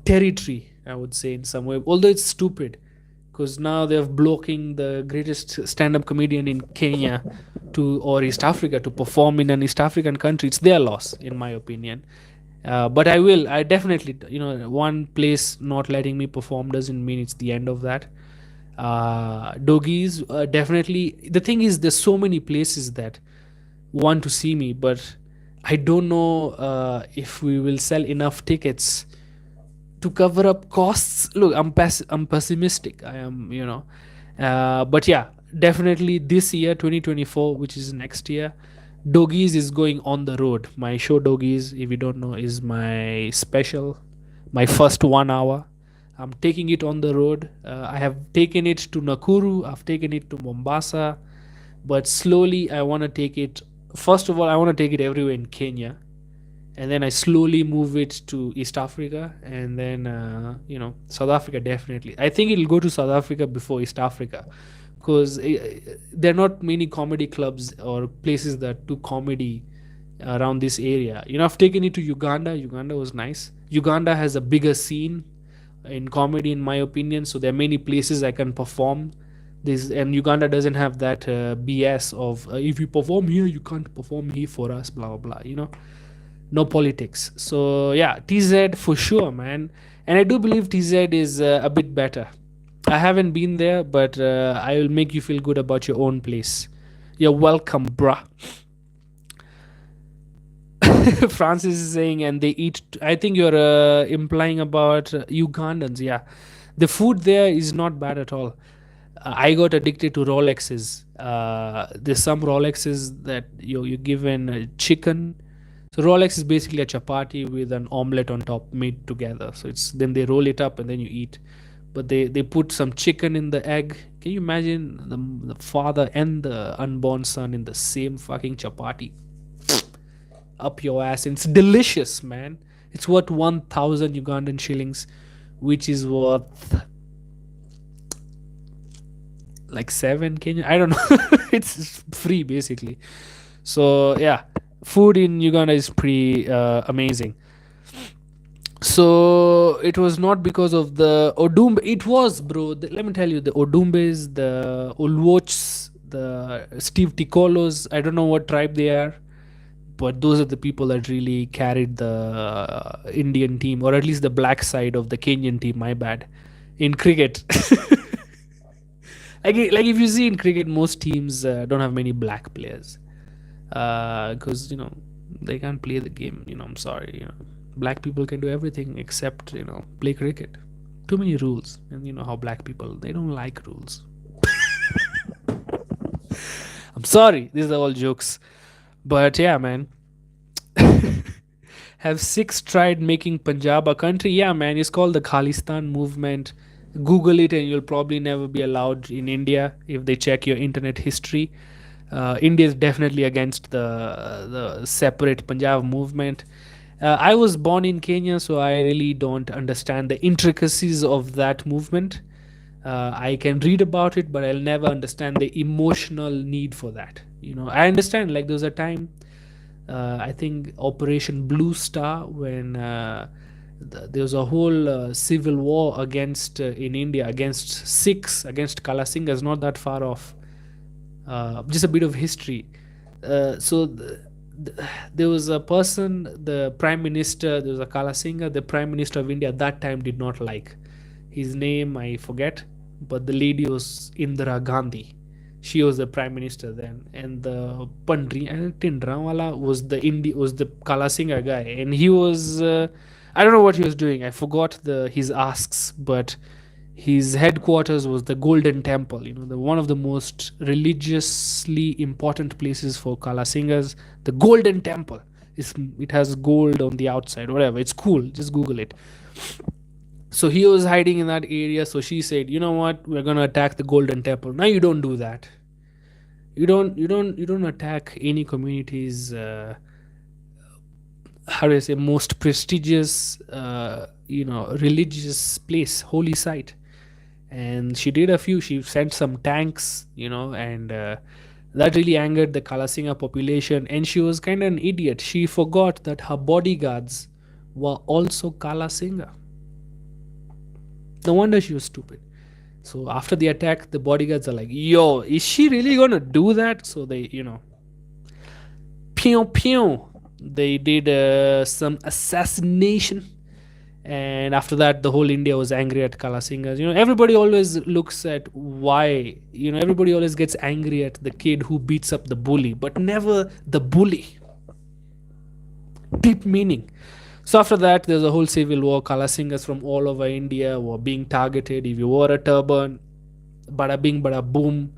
territory, I would say, in some way, although it's stupid because now they're blocking the greatest stand-up comedian in Kenya or East Africa to perform in an East African country. It's their loss, in my opinion. But I definitely, one place not letting me perform doesn't mean it's the end of that. Doggies, definitely. The thing is, there's so many places that want to see me, but I don't know if we will sell enough tickets to cover up costs. Look, I'm pessimistic. I am, but yeah, definitely this year, 2024, which is next year, Doggies is going on the road. My show Doggies, if you don't know, is my special, my first 1 hour. I'm taking it on the road. I have taken it to Nakuru, I've taken it to Mombasa, but slowly I want to take it. First of all, I want to take it everywhere in Kenya, and then I slowly move it to East Africa, and then South Africa. Definitely, I think it'll go to South Africa before East Africa, because there are not many comedy clubs or places that do comedy around this area. I've taken it to Uganda. Uganda was nice. Uganda has a bigger scene in comedy, in my opinion, so there are many places I can perform this, and Uganda doesn't have that BS of if you perform here you can't perform here for us, blah blah blah. No politics. So yeah, TZ for sure, man. And I do believe TZ is a bit better. I haven't been there, but I will make you feel good about your own place. You're welcome, bruh. Francis is saying, and they eat. I think you're implying about Ugandans. Yeah, the food there is not bad at all. I got addicted to Rolexes. There's some Rolexes that you're given chicken. So Rolex is basically a chapati with an omelette on top made together. So then they roll it up and then you eat. But they put some chicken in the egg. Can you imagine the father and the unborn son in the same fucking chapati? Up your ass. And it's delicious, man. It's worth 1,000 Ugandan shillings, which is worth like 7 Kenyan. I don't know. It's free basically. So yeah, food in Uganda is pretty amazing. So it was not because of the Odumbe. It was, bro. Let me tell you, the Odumbes, the Olwochs, the Steve Ticolos. I don't know what tribe they are, but those are the people that really carried the Indian team, or at least the black side of the Kenyan team. My bad. In cricket, like if you see in cricket, most teams don't have many black players because they can't play the game. I'm sorry. Black people can do everything except play cricket. Too many rules, and how black people, they don't like rules. I'm Sorry, these are all jokes. But yeah, man. Have Sikhs tried making Punjab a country? Yeah, man. It's called the Khalistan movement. Google it, and you'll probably never be allowed in India if they check your internet history. India is definitely against the separate Punjab movement. I was born in Kenya, so I really don't understand the intricacies of that movement. I can read about it, but I'll never understand the emotional need for that. I understand like there was a time, I think Operation Blue Star, when there was a whole civil war against in India against Sikhs, against Kalasingas, not that far off. Just a bit of history. There was a person, the prime minister, there was a Kalasinga, the prime minister of India at that time did not like. His name I forget, but the lady was Indira Gandhi. She was the prime minister then, and the Pandri and Tindrawala was the Kalasinga guy, and he was I don't know what he was doing. I forgot the his asks, but his headquarters was the Golden Temple, the one of the most religiously important places for Kalasingas. The Golden Temple. It has gold on the outside, whatever. It's cool. Just Google it. So he was hiding in that area. So she said, "You know what? We're gonna attack the Golden Temple." Now you don't do that. You don't attack any community's how do I say, most prestigious religious place, holy site. And she did a few. She sent some tanks, and that really angered the Kalasinga population. And she was kind of an idiot. She forgot that her bodyguards were also Kalasinga. No wonder she was stupid. So after the attack, the bodyguards are like, "Yo, is she really gonna do that?" So they, pew pew. They did some assassination, and after that the whole India was angry at Kalasingas. Everybody always looks at why, everybody always gets angry at the kid who beats up the bully, but never the bully. Deep meaning. So after that there's a whole civil war. Kalasingas from all over India were being targeted. If you wore a turban, bada bing bada boom,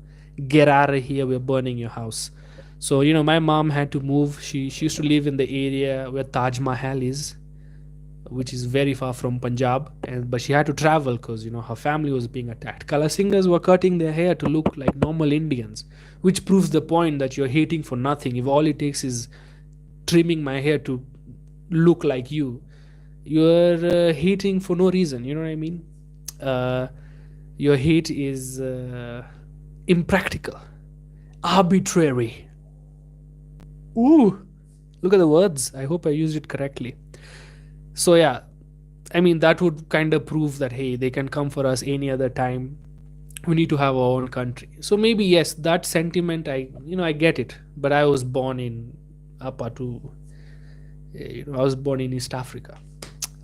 get out of here, we're burning your house. So my mom had to move. She used to live in the area where Taj Mahal is, which is very far from Punjab, but she had to travel because her family was being attacked. Kalasingas were cutting their hair to look like normal Indians, which proves the point that you're hating for nothing. If all it takes is trimming my hair to look like you're hating for no reason. You know what I mean? Your hate is impractical, arbitrary. Ooh, look at the words. I hope I used it correctly. So yeah, I mean that would kind of prove that hey, they can come for us any other time. We need to have our own country. So maybe yes, that sentiment, I get it. But I was born in Apatu. I was born in East Africa.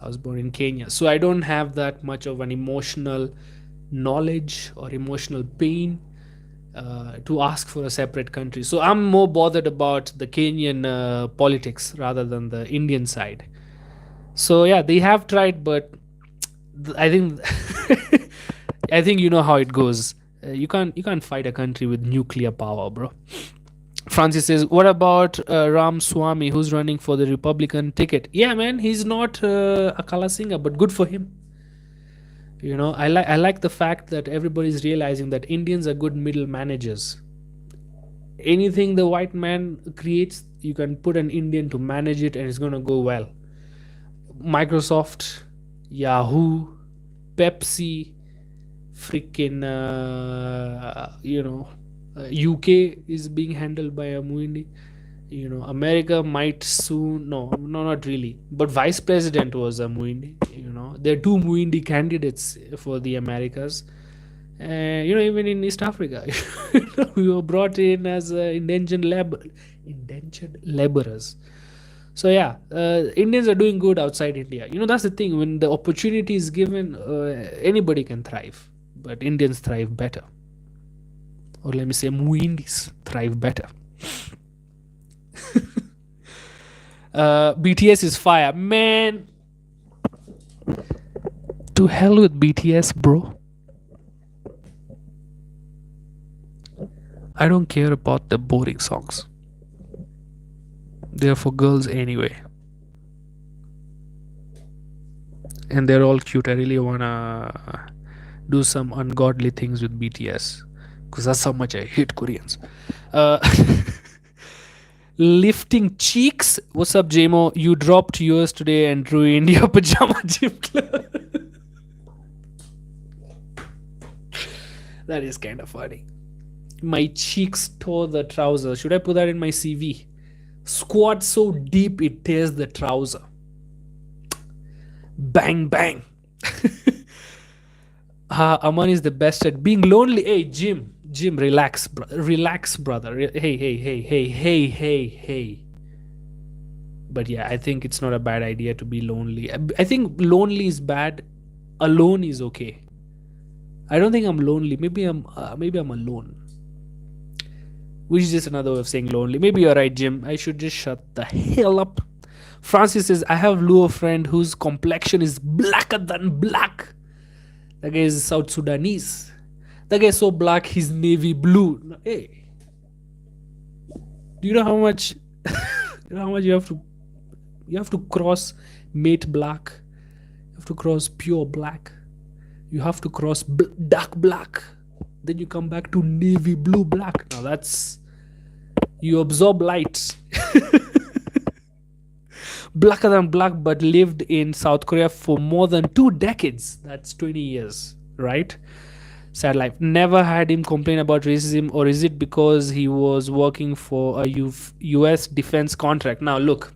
I was born in Kenya. So I don't have that much of an emotional knowledge or emotional pain to ask for a separate country. So I'm more bothered about the Kenyan politics rather than the Indian side. So yeah, they have tried, but I think I think you know how it goes. You can't fight a country with nuclear power, bro. Francis says, "What about Ram Swami, who's running for the Republican ticket?" Yeah, man, he's not a Kalasinga, but good for him. I like the fact that everybody's realizing that Indians are good middle managers. Anything the white man creates, you can put an Indian to manage it, and it's gonna go well. Microsoft, Yahoo, Pepsi, freaking UK is being handled by a Muindi. America might soon, no, not really, but vice president was a Muindi. There are two Muindi candidates for the Americas. Even in East Africa, we were brought in as indentured laborers. So yeah, Indians are doing good outside India. That's the thing. When the opportunity is given, anybody can thrive, but Indians thrive better, or let me say, Muindis thrive better. BTS is fire, man. To hell with BTS, bro. I don't care about the boring songs. They're for girls anyway, and they're all cute. I really wanna do some ungodly things with BTS because that's how much I hate Koreans. Uh, lifting cheeks. What's up, JMO? You dropped yours today and ruined your pajama gym club. That is kind of funny. My cheeks tore the trouser. Should I put that in my CV? Squat so deep it tears the trouser. Bang bang. Aman is the best at being lonely. Hey, Jim, relax, relax, brother. Hey. But yeah, I think it's not a bad idea to be lonely. I think lonely is bad. Alone is okay. I don't think I'm lonely. Maybe I'm alone. Which is just another way of saying lonely. Maybe you're right, Jim. I should just shut the hell up. Francis says, I have Luo friend whose complexion is blacker than black. That guy is South Sudanese. That guy is so black he's navy blue. No, hey. Do you know how much you have to cross mate black? You have to cross pure black. You have to cross dark black. Then you come back to navy blue black. Now that's, you absorb light. Blacker than black, but lived in South Korea for more than 2 decades. That's 20 years, right? Sad life. Never had him complain about racism, or is it because he was working for a US defense contract? Now look,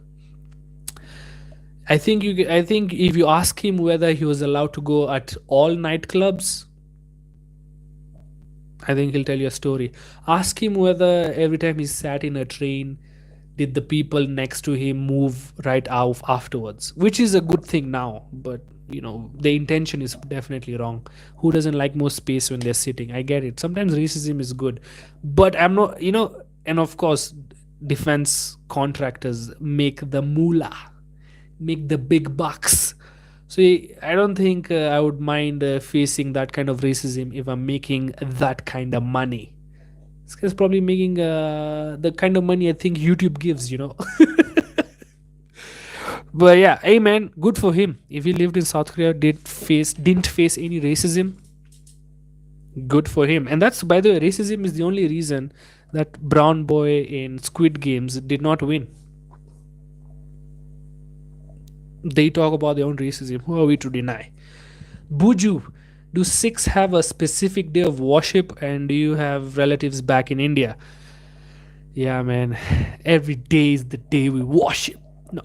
I think if you ask him whether he was allowed to go at all nightclubs, I think he'll tell you a story. Ask him whether every time he sat in a train, did the people next to him move right out afterwards, which is a good thing now, but the intention is definitely wrong. Who doesn't like more space when they're sitting? I get it. Sometimes racism is good, but I'm not, and of course, defense contractors make the moolah, make the big bucks. So I don't think I would mind facing that kind of racism if I'm making that kind of money. This guy's probably making the kind of money I think YouTube gives. But yeah, hey man, good for him. If he lived in South Korea, didn't face any racism, good for him. And that's, by the way, racism is the only reason that brown boy in Squid Games did not win. They talk about their own racism. Who are we to deny? Buju, do Sikhs have a specific day of worship, and do you have relatives back in India? Yeah, man. Every day is the day we worship. No.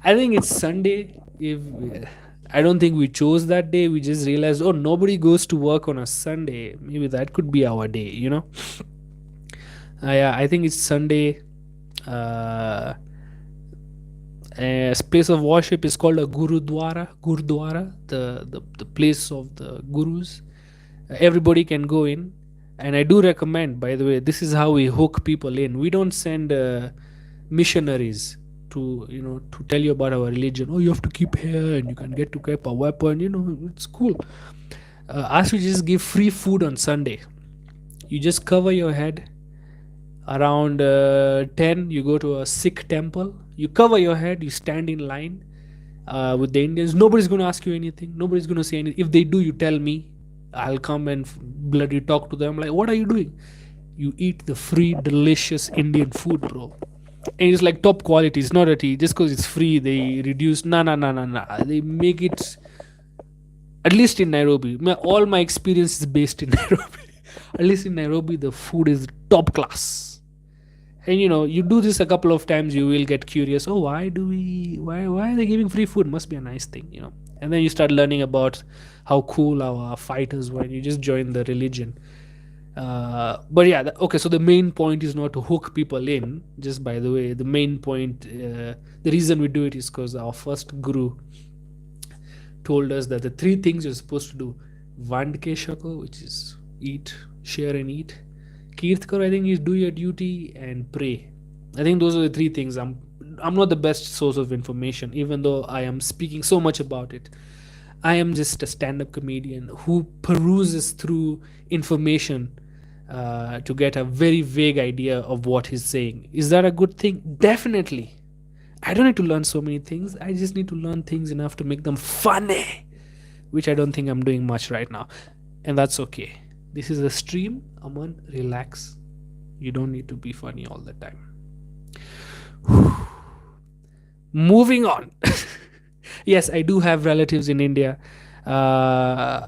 I think it's Sunday. If I don't think we chose that day, we just realized, oh, nobody goes to work on a Sunday. Maybe that could be our day. Yeah, I think it's Sunday. Place of worship is called a Gurudwara, the place of the gurus. Everybody can go in, and I do recommend, by the way, this is how we hook people in. We don't send missionaries to tell you about our religion. Oh, you have to keep hair and you can get to keep a weapon. It's cool. Us, we just give free food on Sunday. You just cover your head. Around 10, you go to a Sikh temple. You cover your head. You stand in line with the Indians. Nobody's going to ask you anything. Nobody's going to say anything. If they do, you tell me. I'll come and bloody talk to them. Like, what are you doing? You eat the free, delicious Indian food, bro. And it's like top quality. It's not a tea. Just because it's free, they reduce. Nah. They make it, at least in Nairobi. All my experience is based in Nairobi. At least in Nairobi, the food is top class. And you do this a couple of times, you will get curious. Oh, why are they giving free food? Must be a nice thing. And then you start learning about how cool our fighters were, and you just join the religion. But yeah, okay, so the main point is not to hook people in. Just by the way, the main point, the reason we do it is because our first guru told us that the 3 things you're supposed to do: Vandke Shako, which is eat, share and eat. Kirtkar, I think, is do your duty and pray. I think those are the 3 things. I'm not the best source of information, even though I am speaking so much about it. I am just a stand-up comedian who peruses through information to get a very vague idea of what he's saying. Is that a good thing? Definitely. I don't need to learn so many things. I just need to learn things enough to make them funny, which I don't think I'm doing much right now. And that's okay. This is a stream. Aman, relax. You don't need to be funny all the time. Moving on. Yes, I do have relatives in India. Uh,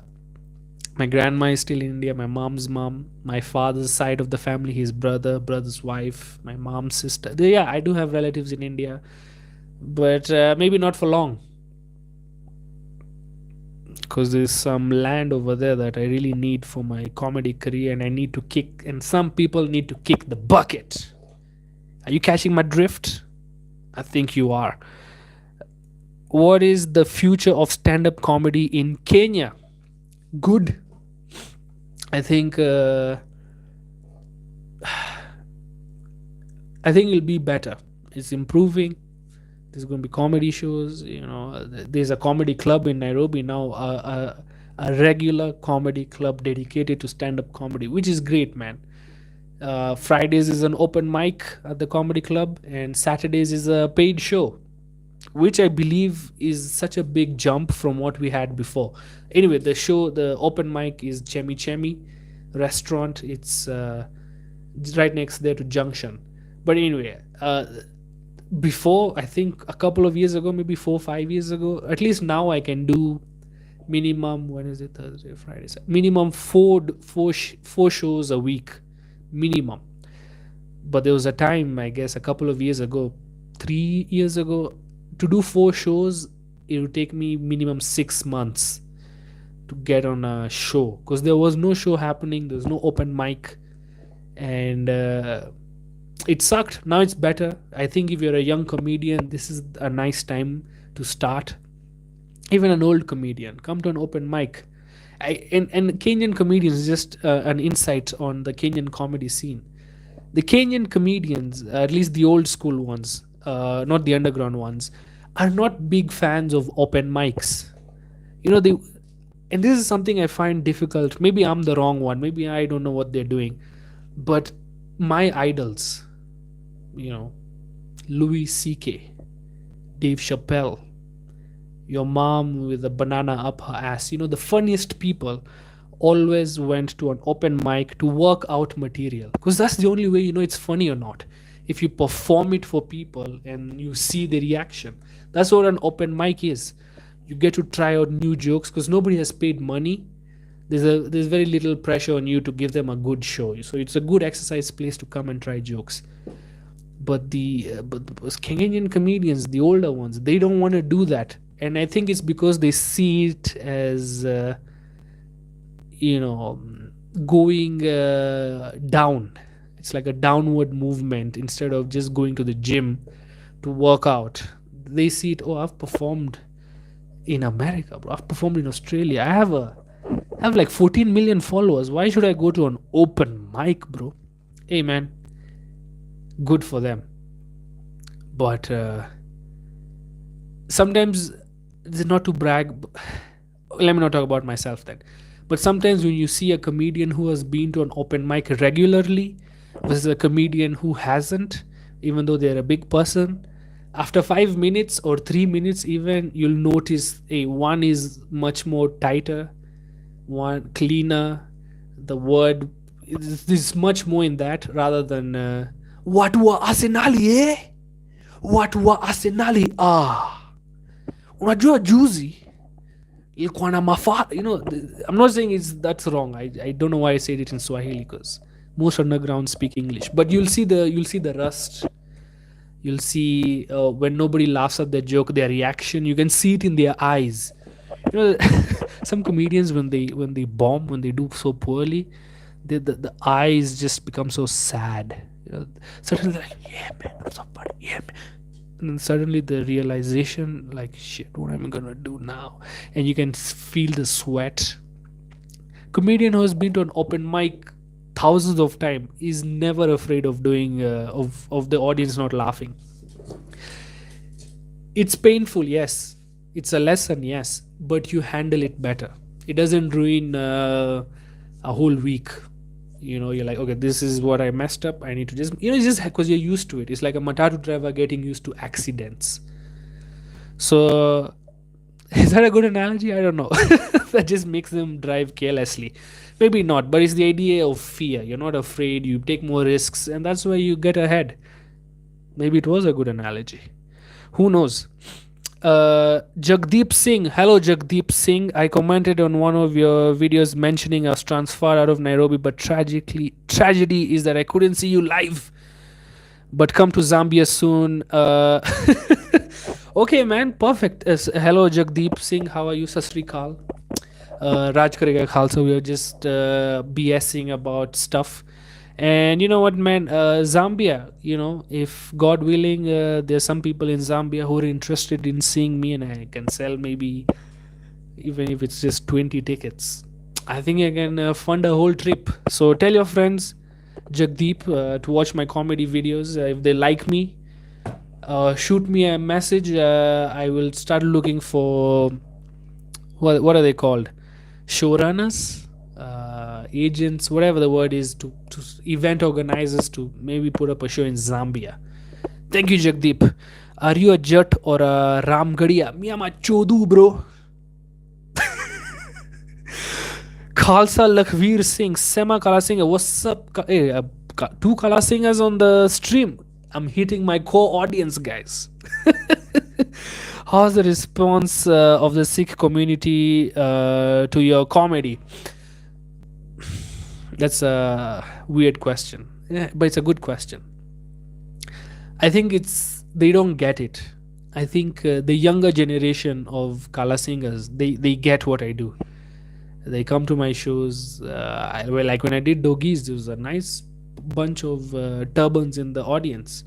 my grandma is still in India, my mom's mom, my father's side of the family, his brother, brother's wife, my mom's sister. Yeah, I do have relatives in India, but maybe not for long, because there's some land over there that I really need for my comedy career, and I need to kick, and some people need to kick the bucket. Are you catching my drift? I think you are. What is the future of stand-up comedy in Kenya? Good. I think it'll be better. It's improving. There's going to be comedy shows. There's a comedy club in Nairobi now, a regular comedy club dedicated to stand-up comedy, which is great, man. Fridays is an open mic at the comedy club, and Saturdays is a paid show, which I believe is such a big jump from what we had before. Anyway, the open mic is Chemi Chemi restaurant. It's right next there to Junction. But anyway, before, I think a couple of years ago, maybe 4 5 years ago, at least now I can do minimum, when is it, Thursday, Friday, minimum four shows a week, minimum. But there was a time, I guess a couple of years ago, 3 years ago, to do 4 shows, it would take me minimum 6 months to get on a show, because there was no show happening, there was no open mic, and it sucked. Now it's better. I think if you're a young comedian, this is a nice time to start. Even an old comedian, come to an open mic. And Kenyan comedians, just an insight on the Kenyan comedy scene. The Kenyan comedians, at least the old school ones, not the underground ones, are not big fans of open mics. They, and this is something I find difficult. Maybe I'm the wrong one. Maybe I don't know what they're doing. But my idols, Louis C.K., Dave Chappelle, your mom with a banana up her ass, the funniest people always went to an open mic to work out material, because that's the only way you know it's funny or not. If you perform it for people and you see the reaction, that's what an open mic is. You get to try out new jokes, because nobody has paid money. There's very little pressure on you to give them a good show, so it's a good exercise place to come and try jokes. But the Kenyan comedians, the older ones, they don't want to do that, and I think it's because they see it as going down. It's like a downward movement. Instead of just going to the gym to work out, they see it, oh, I've performed in America, bro, I've performed in Australia, I have like 14 million followers, why should I go to an open mic, bro? Hey man, good for them. But sometimes, not to brag, let me not talk about myself then, but sometimes when you see a comedian who has been to an open mic regularly versus a comedian who hasn't, even though they're a big person, after 5 minutes or 3 minutes even, you'll notice one is much more tighter, one cleaner, the word is much more in that, rather than watu wa Arsenali watu wa Arsenali unajua juzi ilikuwa na mafa. I'm not saying that's wrong. I don't know why I said it in Swahili, because most underground speak English, but you'll see the rust. You'll see when nobody laughs at their joke, their reaction, you can see it in their eyes. Some comedians, when they bomb, when they do so poorly, the eyes just become so sad. Suddenly they're like, yeah man, I'm so funny, yeah man. And then suddenly the realization, like, shit, what am I gonna do now? And you can feel the sweat. Comedian who has been to an open mic thousands of times is never afraid of doing of the audience not laughing. It's painful, yes, it's a lesson, yes, but you handle it better. It doesn't ruin a whole week. You're like, okay, this is what I messed up. I need to just, it's just because you're used to it. It's like a matatu driver getting used to accidents. So, is that a good analogy? I don't know. That just makes them drive carelessly. Maybe not, but it's the idea of fear. You're not afraid, you take more risks, and that's where you get ahead. Maybe it was a good analogy. Who knows? Jagdeep Singh. Hello, Jagdeep Singh. I commented on one of your videos mentioning us transfer out of Nairobi, but tragedy is that I couldn't see you live. But come to Zambia soon. Okay, man. Perfect. Hello, Jagdeep Singh. How are you, Sasrikal? Raj Karega Khalsa. We are just BSing about stuff. And you know what, man? Zambia, if God willing, there's some people in Zambia who are interested in seeing me, and I can sell maybe, even if it's just 20 tickets. I think I can fund a whole trip. So tell your friends, Jagdeep, to watch my comedy videos. If they like me, shoot me a message. I will start looking for what are they called? Showrunners, agents, whatever the word is, to event organizers to maybe put up a show in Zambia. Thank you, Jagdeep. Are you a Jat or a Ramgadiya? Miyama Chodu, bro. Khalsa Lakhvir Singh, Sema Kala Singh. What's up? Two Kala Singers on the stream. I'm hitting my core audience, guys. How's the response of the Sikh community to your comedy? That's a weird question. Yeah, but it's a good question. I think they don't get it. I think the younger generation of Kala singers, they get what I do. They come to my shows. Like when I did Doggies, there was a nice bunch of turbans in the audience.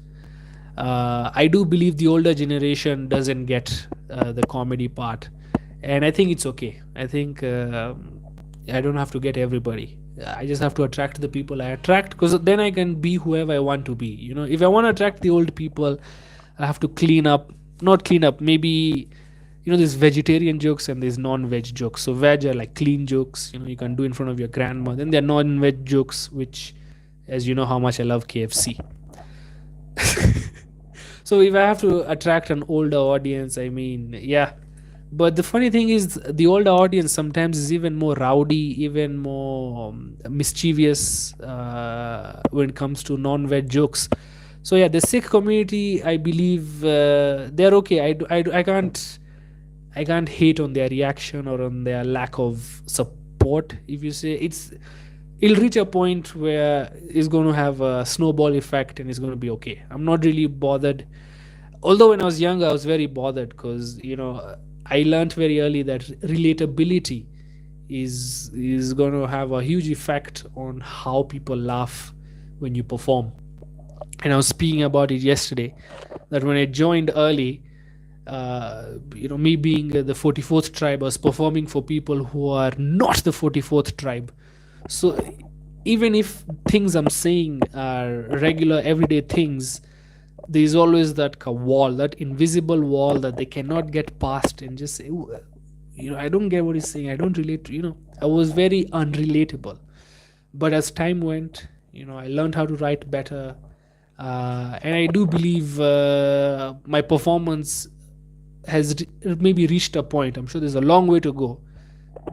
I do believe the older generation doesn't get the comedy part, and I think it's okay. I think I don't have to get everybody. I just have to attract the people I attract, because then I can be whoever I want to be. If I want to attract the old people, I have to not clean up. Maybe there's vegetarian jokes and there's non-veg jokes. So veg are like clean jokes. You can do in front of your grandma. Then there are non-veg jokes, which, as you know, how much I love KFC. So if I have to attract an older audience, I mean, yeah. But the funny thing is, the older audience sometimes is even more rowdy, even more mischievous when it comes to non-veg jokes. So yeah, the Sikh community, I believe they're okay. I can't hate on their reaction or on their lack of support. If you say it'll reach a point where it's going to have a snowball effect and it's going to be okay. I'm not really bothered. Although when I was younger, I was very bothered, because I learned very early that relatability is going to have a huge effect on how people laugh when you perform. And I was speaking about it yesterday, that when I joined early, me being the 44th tribe, I was performing for people who are not the 44th tribe. So even if things I'm saying are regular everyday things, there's always that wall, that invisible wall that they cannot get past and just say, I don't get what he's saying, I don't relate to, I was very unrelatable. But as time went, I learned how to write better, and I do believe my performance has maybe reached a point. I'm sure there's a long way to go,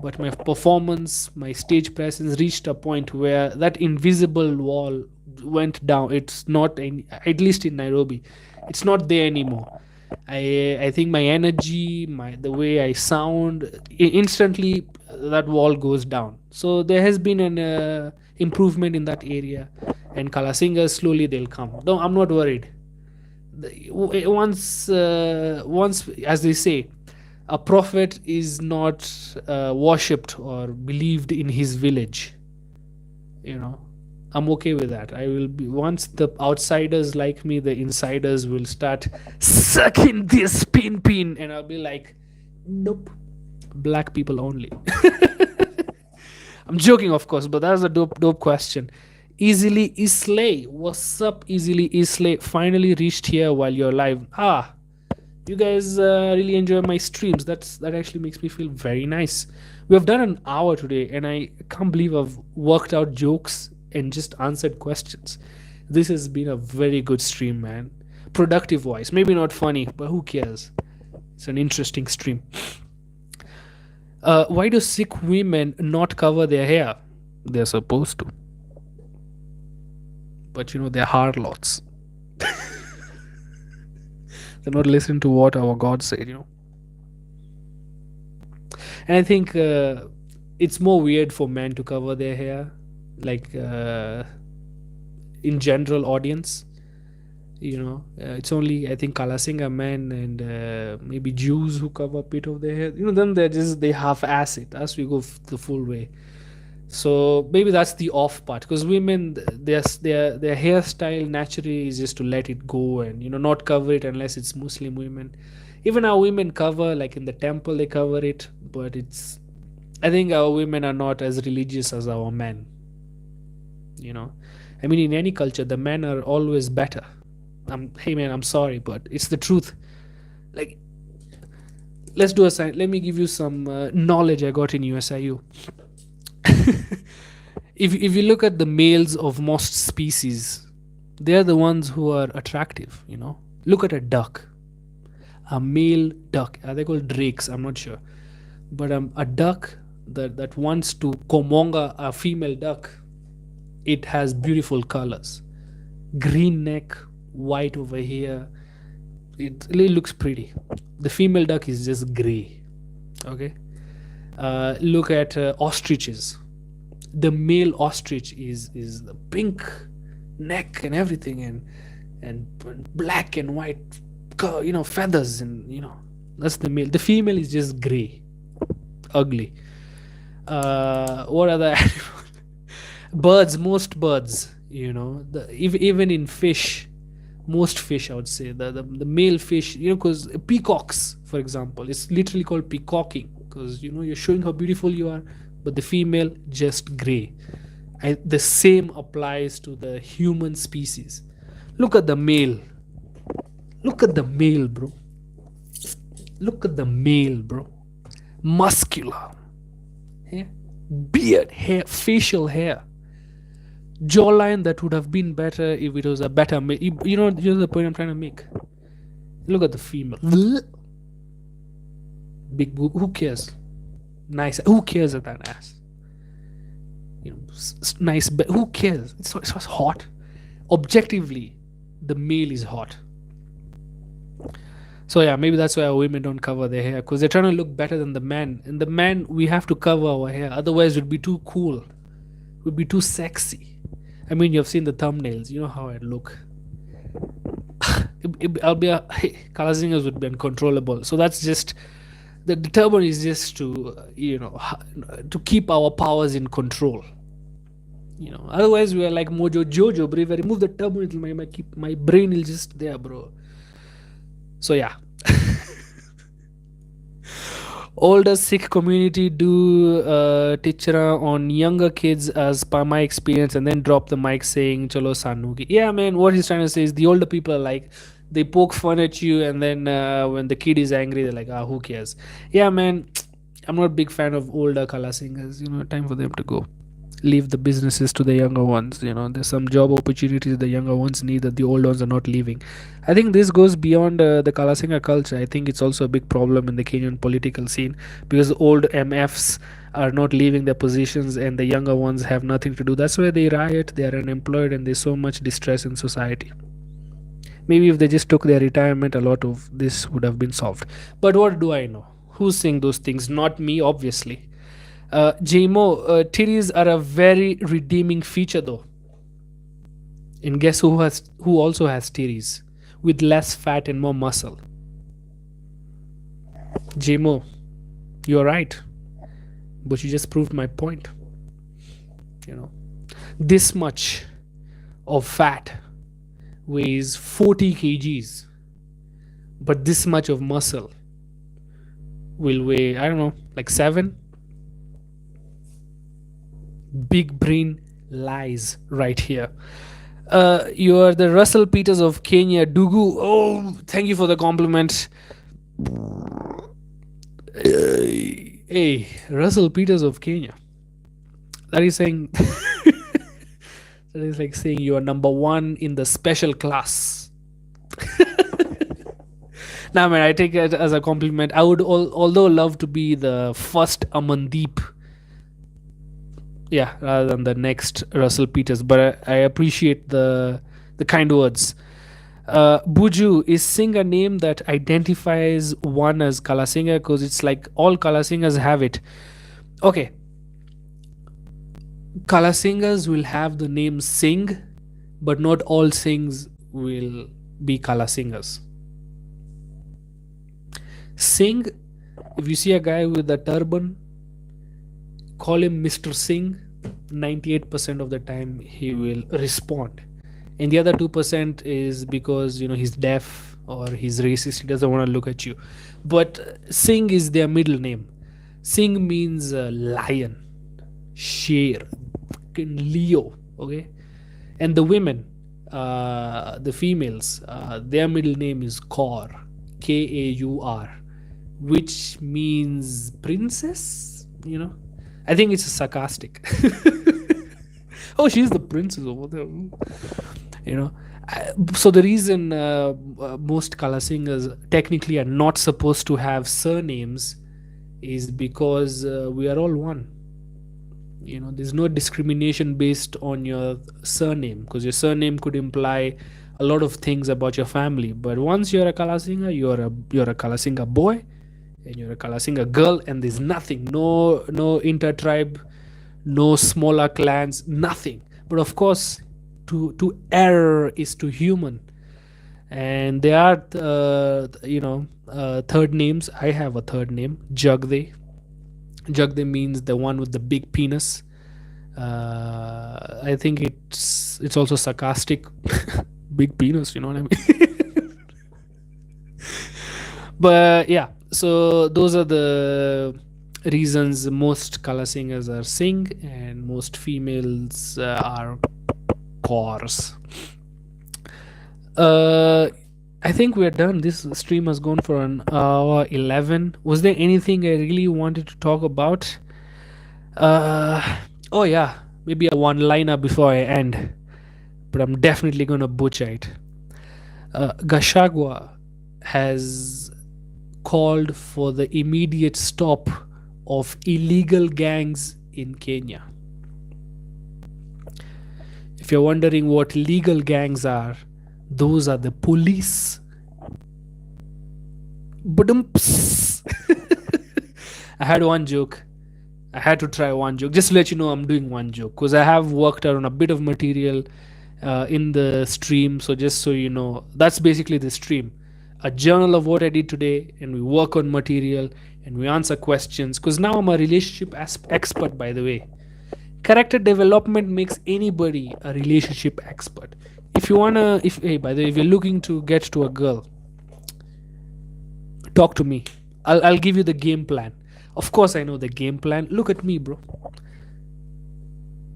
but my performance, my stage presence reached a point where that invisible wall went down. It's not at least in Nairobi, it's not there anymore. I think my energy, the way I sound, instantly that wall goes down. So there has been an improvement in that area, and Kala singers, slowly they'll come. No, I'm not worried. Once as they say, a prophet is not worshipped or believed in his village. I'm okay with that. I will be, once the outsiders like me, the insiders will start sucking this pin, and I'll be like, nope, black people only. I'm joking, of course, but that's a dope question. Easily Islay, what's up, Easily Islay? Finally reached here while you're live. You guys really enjoy my streams. That actually makes me feel very nice. We have done an hour today, and I can't believe I've worked out jokes and just answered questions. This has been a very good stream, man. Productive wise. Maybe not funny, but who cares? It's an interesting stream. Why do Sikh women not cover their hair? They're supposed to. But they're harlots. They're not listening to what our God said. And I think it's more weird for men to cover their hair, like in general audience. It's only, I think, Kalasinga men and maybe Jews who cover a bit of their hair. Then they half-ass it. As we go the full way. So maybe that's the off part, because women, their hairstyle naturally is just to let it go and not cover it unless it's Muslim women. Even our women cover, like in the temple they cover it, but I think our women are not as religious as our men. I mean, in any culture the men are always better. Hey man, I'm sorry, but it's the truth. Like, let's do a sign. Let me give you some knowledge I got in USIU. If you look at the males of most species, they're the ones who are attractive. Look at a duck, a male duck. Are they called drakes? I'm not sure, but a duck that wants to komonga a female duck, it has beautiful colors, green neck, white over here. It really looks pretty. The female duck is just gray. Okay. Look at ostriches. The male ostrich is the pink neck and everything, and black and white feathers, and that's the male. The female is just gray, ugly. What other animals? Birds. Most birds, even in fish, most fish, I would say, the male fish, because peacocks, for example, it's literally called peacocking, because you're showing how beautiful you are, but the female just gray. The same applies to the human species. Look at the male. Look at the male, bro. Look at the male, bro. Muscular hair, beard, hair, facial hair, jawline that would have been better if it was a better male. The point I'm trying to make. Look at the female. Big boob. Who cares? Nice. Who cares at that ass? Nice. Who cares? It's hot. Objectively, the male is hot. So yeah, maybe that's why our women don't cover their hair, because they're trying to look better than the man. And the man, we have to cover our hair, otherwise we'd be too cool. We'd be too sexy. I mean, you've seen the thumbnails. You know how I look. I'll be Kalazingas would be uncontrollable. So that's just the turban is just to to keep our powers in control. Otherwise we are like Mojo Jojo, bro. If I remove the turban, my brain is just there, bro. So yeah. Older Sikh community do tichra on younger kids as per my experience, and then drop the mic saying chalo sanu ki. Yeah man, what he's trying to say is the older people are like, they poke fun at you, and then when the kid is angry, they're like, who cares? Yeah man, I'm not a big fan of older Kala singers. Time for them to go. Leave the businesses to the younger ones. There's some job opportunities the younger ones need that the old ones are not leaving. I think this goes beyond the Kalasinga culture. I think it's also a big problem in the Kenyan political scene, because old MFs are not leaving their positions and the younger ones have nothing to do. That's why they riot, they are unemployed, and there's so much distress in society. Maybe if they just took their retirement, a lot of this would have been solved. But what do I know? Who's saying those things? Not me, obviously. JMO, titties are a very redeeming feature though. And guess who also has titties with less fat and more muscle? JMO, you're right, but you just proved my point. This much of fat weighs 40 kgs, but this much of muscle will weigh, I don't know, like 7. Big brain lies right here. You are the Russell Peters of Kenya, Dugu. Oh, thank you for the compliment. Hey, Russell Peters of Kenya. That is saying That is like saying you are number one in the special class. Nah, man, I take it as a compliment. I would, although, love to be the first Amandeep, yeah, rather than the next Russell Peters. But I appreciate the kind words. Buju, is Singh a name that identifies one as Kalasinga? Because it's like all Kalasingas have it. Okay, Kalasingas will have the name Singh, but not all Singhs will be Kalasingas. Singh, if you see a guy with a turban, call him Mr. Singh. 98% of the time he will respond, and the other 2% is because he's deaf or he's racist, he doesn't want to look at you. But Singh is their middle name. Singh means lion, sher, fucking Leo. Okay, and the women, the females, their middle name is Kaur, Kaur, which means princess. I think it's sarcastic. Oh, she's the princess over there. So the reason most Kalasingas technically are not supposed to have surnames is because we are all one. There's no discrimination based on your surname, because your surname could imply a lot of things about your family. But once you're a Kalasinga, you're a Kalasinga boy, and you're a Kalasinga girl, and there's nothing, no intertribe, no smaller clans, nothing. But of course, to err is to human, and there are third names. I have a third name, Jagde. Jagde means the one with the big penis. I think it's also sarcastic. Big penis, you know what I mean? But yeah, so those are the reasons most Kalasingas are Singh and most females are Kaurs. I think we're done. This stream has gone for an hour 11. Was there anything I really wanted to talk about? Oh yeah, maybe a one-liner before I end, but I'm definitely gonna butcher it. Gashagwa has called for the immediate stop of illegal gangs in Kenya. If you're wondering what legal gangs are, those are the police. Badumps. I had one joke. I had to try one joke. Just to let you know, I'm doing one joke because I have worked out on a bit of material in the stream. So just so you know, that's basically the stream. A journal of what I did today, and we work on material and we answer questions. Because now I'm a relationship expert, by the way. Character development makes anybody a relationship expert. If you wanna, hey, by the way, if you're looking to get to a girl, talk to me. I'll give you the game plan. Of course, I know the game plan. Look at me, bro.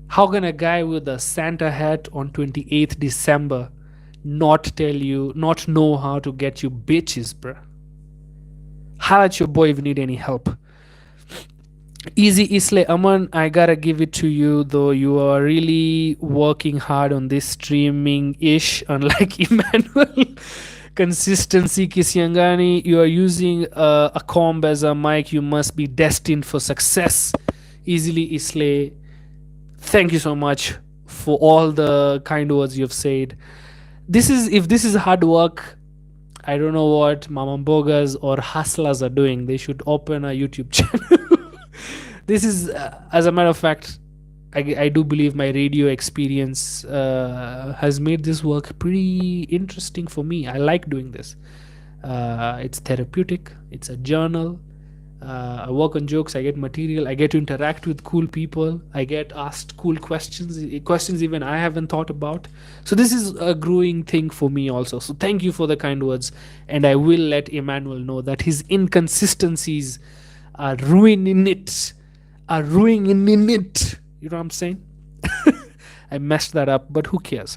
How can a guy with a Santa hat on 28th December not know how to get you bitches, bro? Holla at your boy if you need any help. Easy Isle Aman, I gotta give it to you, though you are really working hard on this streaming ish, unlike Emmanuel. Consistency Kisiangani, you are using a comb as a mic, you must be destined for success. Easily Isle, thank you so much for all the kind words you've said. If this is hard work, I don't know what Mamambogas or hustlers are doing. They should open a YouTube channel. This is, as a matter of fact, I do believe my radio experience has made this work pretty interesting for me. I like doing this. It's therapeutic. It's a journal. I work on jokes. I get material. I get to interact with cool people. I get asked cool questions even I haven't thought about. So this is a growing thing for me also. So thank you for the kind words. And I will let Emmanuel know that his inconsistencies are ruining it. You know what I'm saying? I messed that up, but who cares?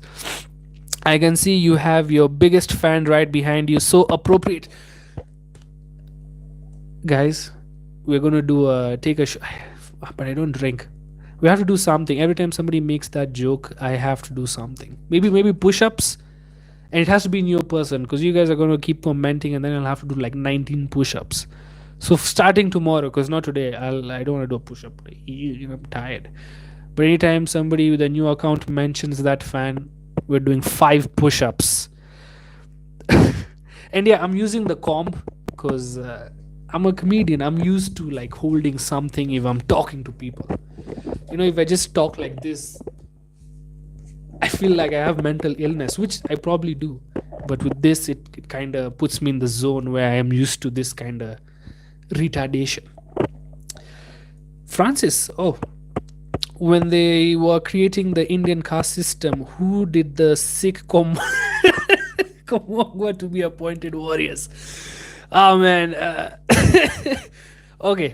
I can see you have your biggest fan right behind you. So appropriate. Guys, we're going to take a shot. But I don't drink. We have to do something. Every time somebody makes that joke, I have to do something. Maybe push-ups, and it has to be in your person, because you guys are going to keep commenting, and then I'll have to do like 19 push-ups. So starting tomorrow, because not today, I don't want to do a push-up today. I'm tired. But anytime somebody with a new account mentions that fan, we're doing 5 push-ups. And yeah, I'm using the comb because I'm a comedian. I'm used to like holding something if I'm talking to people. If I just talk like this, I feel like I have mental illness, which I probably do. But with this, it kind of puts me in the zone where I am used to this kind of retardation. Francis, oh, when they were creating the Indian caste system, who did the Sikh Komongwa to be appointed warriors? Oh man. Okay.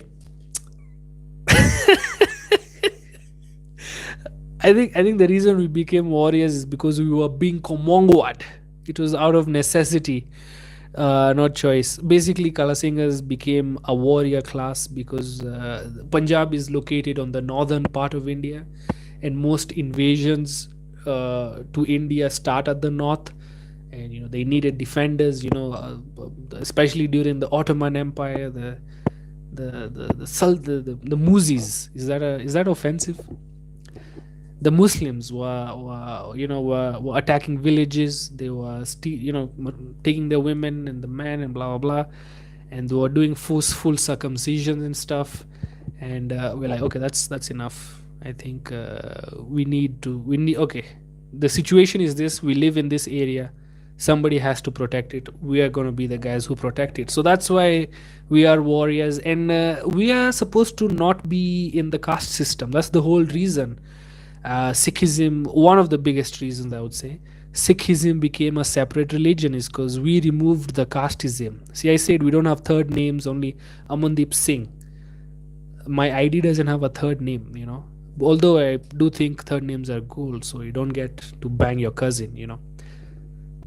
I think the reason we became warriors is because we were being Komongwad. It was out of necessity, not choice. Basically, Kalasingas became a warrior class because Punjab is located on the northern part of India, and most invasions to India start at the north. And they needed defenders. Especially during the Ottoman Empire, the Muzis. Is that offensive? The Muslims were attacking villages. They were taking the women and the men and blah blah blah, and they were doing forceful circumcisions and stuff. And we're like, okay, that's enough. I think we need. Okay, the situation is this: we live in this area. Somebody has to protect it. We are going to be the guys who protect it. So that's why we are warriors, and we are supposed to not be in the caste system. That's the whole reason. Sikhism, one of the biggest reasons I would say, Sikhism became a separate religion is because we removed the casteism. See, I said we don't have third names, only Amandeep Singh. My ID doesn't have a third name. Although I do think third names are gold, so you don't get to bang your cousin.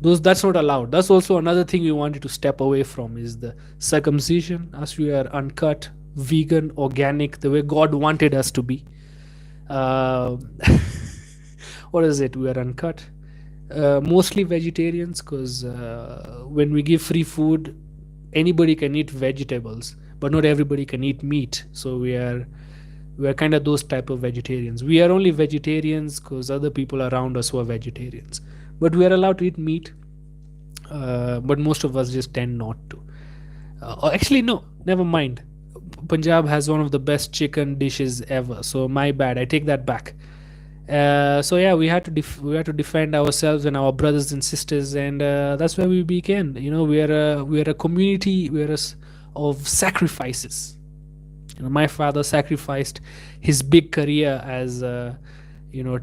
That's not allowed. That's also another thing we wanted to step away from is the circumcision, as we are uncut, vegan, organic, the way God wanted us to be. uh, what is it? We are uncut, mostly vegetarians, because when we give free food, anybody can eat vegetables, but not everybody can eat meat. So we are kind of those type of vegetarians. We are only vegetarians because other people around us who are vegetarians, but we are allowed to eat meat. But most of us just tend not to. Actually, no, never mind. Punjab has one of the best chicken dishes ever. So my bad. I take that back. So yeah, we had to defend ourselves and our brothers and sisters, and that's where we began. We are a community. Of sacrifices. My father sacrificed his big career as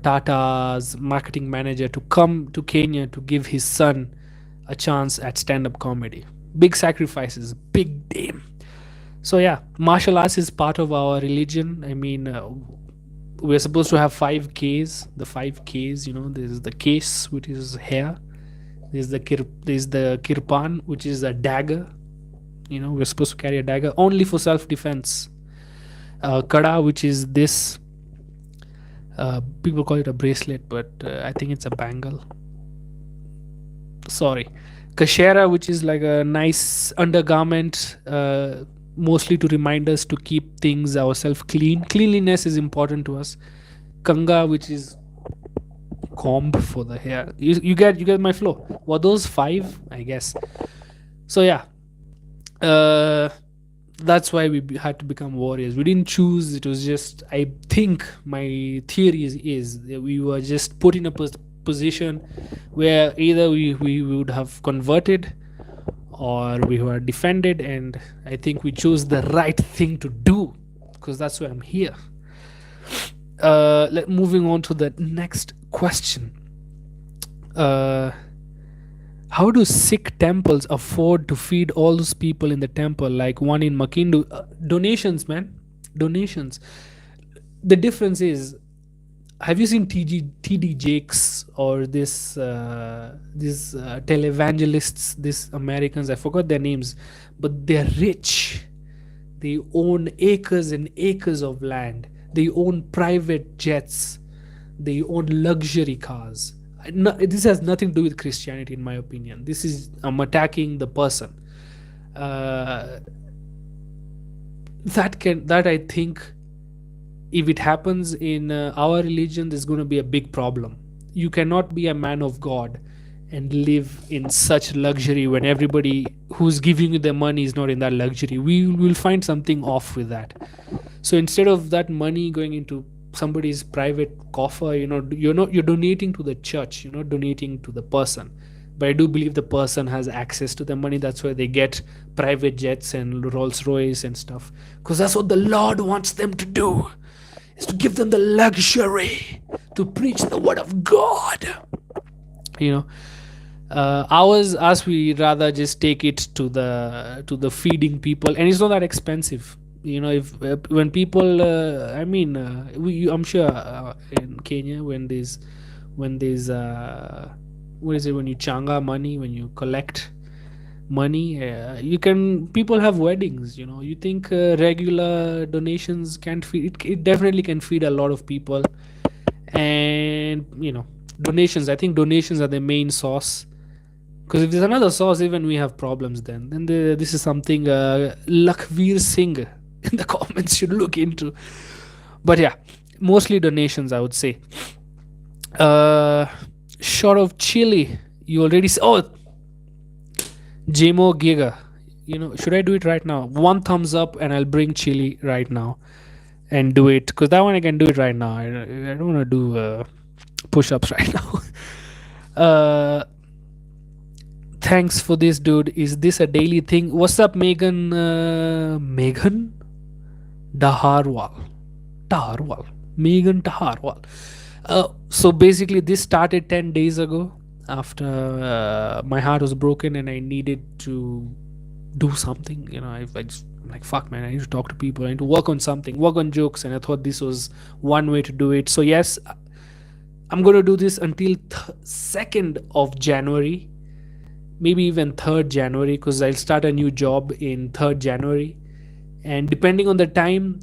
Tata's marketing manager to come to Kenya to give his son a chance at stand-up comedy. Big sacrifices, big damn. So yeah, martial arts is part of our religion. I mean, we're supposed to have 5 Ks. The 5 Ks, there's the case, which is hair. There's the kirpan, which is a dagger. We're supposed to carry a dagger only for self-defense. Kada, which is this. People call it a bracelet, but I think it's a bangle. Sorry. Kashera, which is like a nice undergarment, mostly to remind us to keep things ourselves clean. Cleanliness is important to us. Kanga, which is comb for the hair. You get my flow. Were those 5? I guess. So yeah. That's why we had to become warriors. We didn't choose. It was just, I think my theory is that we were just put in a position where either we would have converted or we were defended, and I think we chose the right thing to do, because that's why I'm here. Moving on to the next question. How do Sikh temples afford to feed all those people in the temple, like one in Makindu? Donations, man. Donations. The difference is, have you seen TD Jakes or these televangelists, these Americans? I forgot their names, but they're rich. They own acres and acres of land. They own private jets. They own luxury cars. This has nothing to do with Christianity, in my opinion. This is, I'm attacking the person. Uh, that I think, if it happens in our religion, there's going to be a big problem. You cannot be a man of God and live in such luxury when everybody who's giving you the money is not in that luxury. We will find something off with that. So instead of that money going into somebody's private coffer, you're donating to the church, you're not donating to the person. But I do believe the person has access to the money. That's why they get private jets and Rolls Royce and stuff, because that's what the Lord wants them to do, is to give them the luxury to preach the word of God. You know, ours we rather just take it to the feeding people, and it's not that expensive. If when people, I'm sure in Kenya, when there's what is it, when you changa money, when you collect money, people have weddings. You think regular donations can't feed it definitely can feed a lot of people. And donations, I think donations are the main source, because if there's another source, even we have problems. This is something Lakhvir Singh in the comments should look into. But yeah, mostly donations, I would say. uh Shot of chili, you already oh, Jmo Giga. Should I do it right now? One thumbs up and I'll bring chili right now and do it, because that one I can do it right now. I don't want to do push-ups right now. uh Thanks for this, dude. Is this a daily thing? What's up, Megan Daharwal. Megan Daharwal. So basically, this started 10 days ago after my heart was broken and I needed to do something. I'm like, fuck, man, I need to talk to people. I need to work on something, work on jokes. And I thought this was one way to do it. So, yes, I'm going to do this until 2nd of January, maybe even 3rd January, because I'll start a new job in 3rd January. And depending on the time,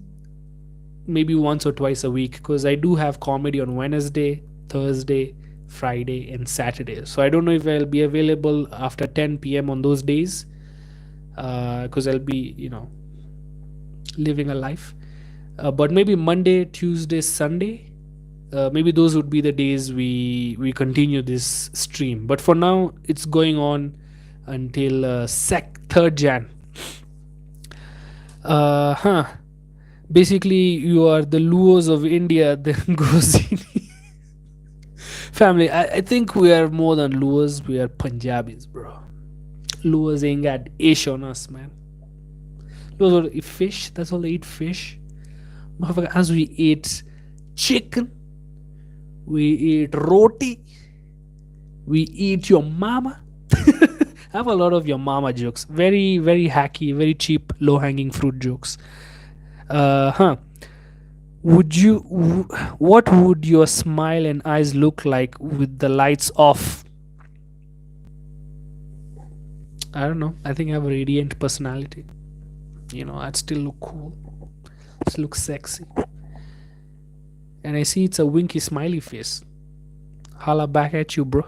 maybe once or twice a week, because I do have comedy on Wednesday, Thursday, Friday, and Saturday. So I don't know if I'll be available after 10 p.m. on those days, because I'll be, living a life. But maybe Monday, Tuesday, Sunday, maybe those would be the days we continue this stream. But for now, it's going on until 3rd Jan. Basically, you are the Luos of India, the Gozini family. I think we are more than Luos, we are Punjabis, bro. Luos ain't got ish on us, man. Luos all eat fish, that's all they eat, fish. Motherfucker, as we eat chicken, we eat roti, we eat your mama. I have a lot of your mama jokes. Very, very hacky, very cheap, low hanging fruit jokes. What would your smile and eyes look like with the lights off? I don't know. I think I have a radiant personality. I'd still look cool. Still look sexy. And I see it's a winky smiley face. Holla back at you, bro.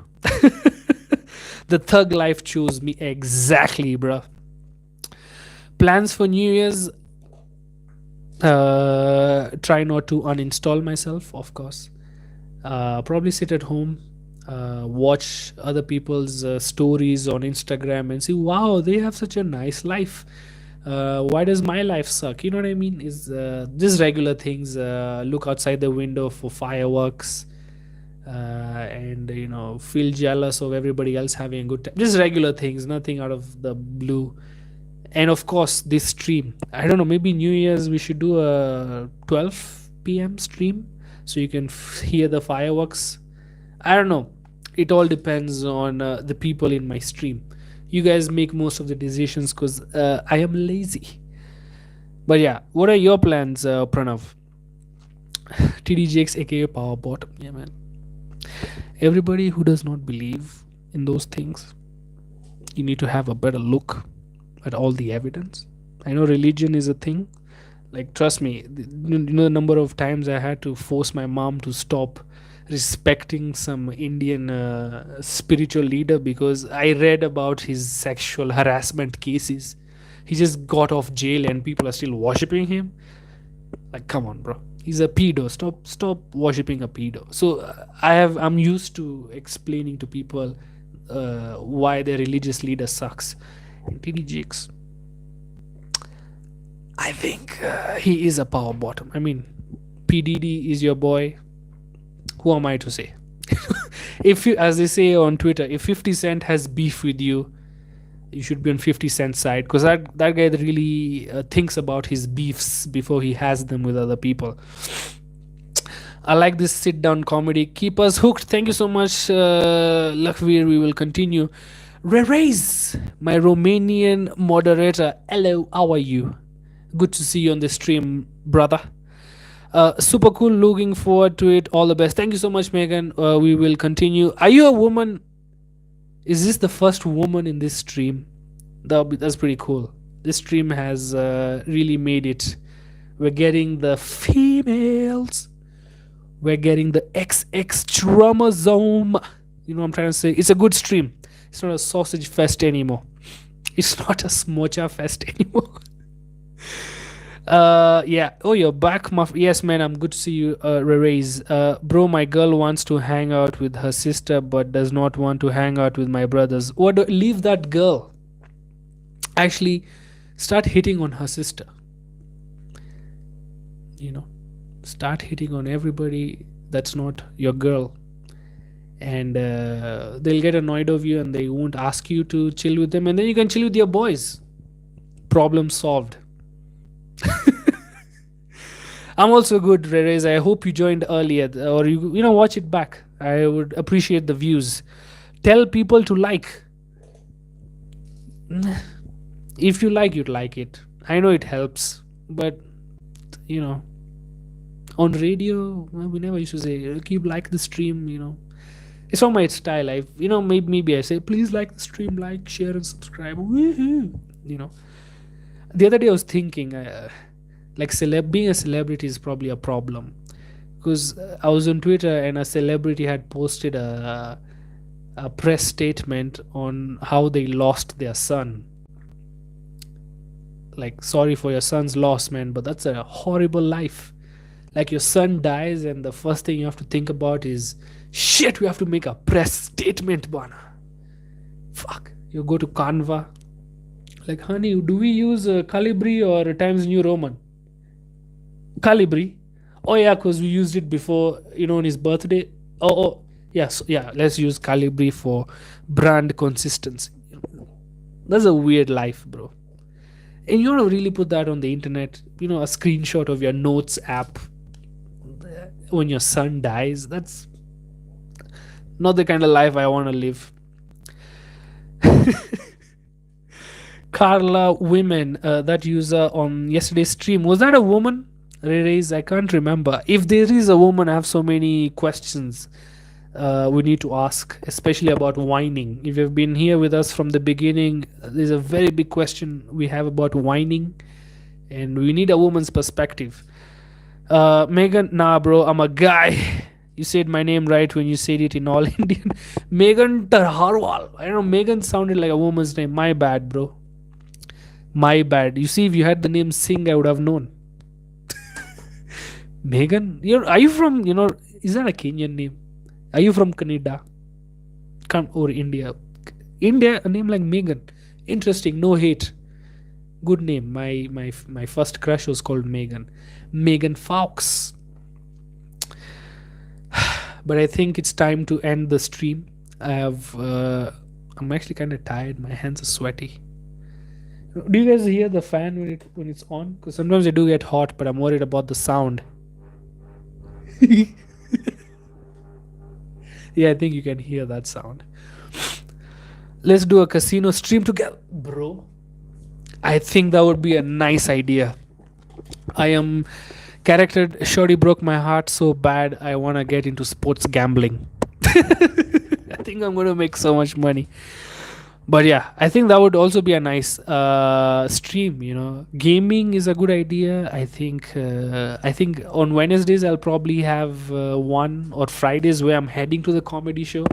The thug life chose me exactly, bro. Plans for New Year's. Try not to uninstall myself, of course. Probably sit at home, watch other people's stories on Instagram and see, wow, they have such a nice life. Why does my life suck? You know what I mean? Is just regular things. Look outside the window for fireworks, and feel jealous of everybody else having a good time. Just regular things, nothing out of the blue. And of course, this stream, I don't know, maybe New Year's we should do a 12 p.m. stream so you can hear the fireworks. I don't know, it all depends on the people in my stream. You guys make most of the decisions, because I am lazy. But yeah, what are your plans, Pranav? TDJX aka Powerbot. Yeah, man. Everybody who does not believe in those things, you need to have a better look at all the evidence. I know religion is a thing, Like, trust me, the number of times I had to force my mom to stop respecting some Indian spiritual leader because I read about his sexual harassment cases. He just got off jail and people are still worshipping him. Like, come on, bro. He's a pedo. Stop worshipping a pedo. So I'm used to explaining to people why their religious leader sucks. TD Jakes, I think he is a power bottom. I mean, PDD is your boy. Who am I to say? If you, as they say on Twitter, if 50 Cent has beef with you, you should be on 50 Cent's side because that guy really thinks about his beefs before he has them with other people. I like this sit down comedy. Keep us hooked. Thank you so much, Lakhvir. We will continue. Rerez, my Romanian moderator. Hello, how are you? Good to see you on the stream, brother. Super cool. Looking forward to it. All the best. Thank you so much, Megan. We will continue. Are you a woman? Is this the first woman in this stream? That's pretty cool. This stream has really made it. We're getting the females. We're getting the XX chromosome. You know what I'm trying to say? It's a good stream. It's not a sausage fest anymore. It's not a smocha fest anymore. Yeah. Oh, you're back, yes, man. I'm good to see you, Rerez. Bro, my girl wants to hang out with her sister but does not want to hang out with my brothers. Leave that girl. Actually, start hitting on her sister. You know, start hitting on everybody that's not your girl, and they'll get annoyed of you and they won't ask you to chill with them, and then you can chill with your boys. Problem solved. I'm also good, Rerez. I hope you joined earlier, or you know, watch it back. I would appreciate the views. Tell people to like. If you like, you'd like it. I know it helps, but you know, on radio, we never used to say keep like the stream. You know, it's not my style. Maybe I say please like the stream, like, share, and subscribe. Woohoo! You know, the other day I was thinking, like being a celebrity is probably a problem because I was on Twitter and a celebrity had posted a press statement on how they lost their son. Like, sorry for your son's loss, man, but that's a horrible life. Like, your son dies and the first thing you have to think about is, shit, we have to make a press statement, bana. Fuck. You go to Canva, like, honey, do we use Calibri or Times New Roman? Calibri. Oh yeah, because we used it before, on his birthday. Oh yes, yeah, let's use Calibri for brand consistency. That's a weird life, bro. And you want to really put that on the internet, a screenshot of your notes app when your son dies. That's not the kind of life I want to live. Carla Women, that user on yesterday's stream, was that a woman? Rerez, I can't remember. If there is a woman, I have so many questions we need to ask, especially about whining. If you've been here with us from the beginning, there's a very big question we have about whining, and we need a woman's perspective. Megan, nah, bro, I'm a guy. You said my name right when you said it in all Indian. Megan Tarharwal. I don't know, Megan sounded like a woman's name. My bad, bro. My bad. You see, if you had the name Singh, I would have known. Megan? Are you from, is that a Kenyan name? Are you from Canada? Or India? India, a name like Megan. Interesting, no hate. Good name. My first crush was called Megan. Megan Fox. But I think it's time to end the stream. I'm actually kind of tired. My hands are sweaty. Do you guys hear the fan when it's on? Because sometimes they do get hot, but I'm worried about the sound. Yeah, I think you can hear that sound. Let's do a casino stream together, bro. I think that would be a nice idea. I am character. Shorty broke my heart so bad. I want to get into sports gambling. I think I'm going to make so much money. But yeah, I think that would also be a nice stream. Gaming is a good idea. I think on Wednesdays I'll probably have one, or Fridays where I'm heading to the comedy show.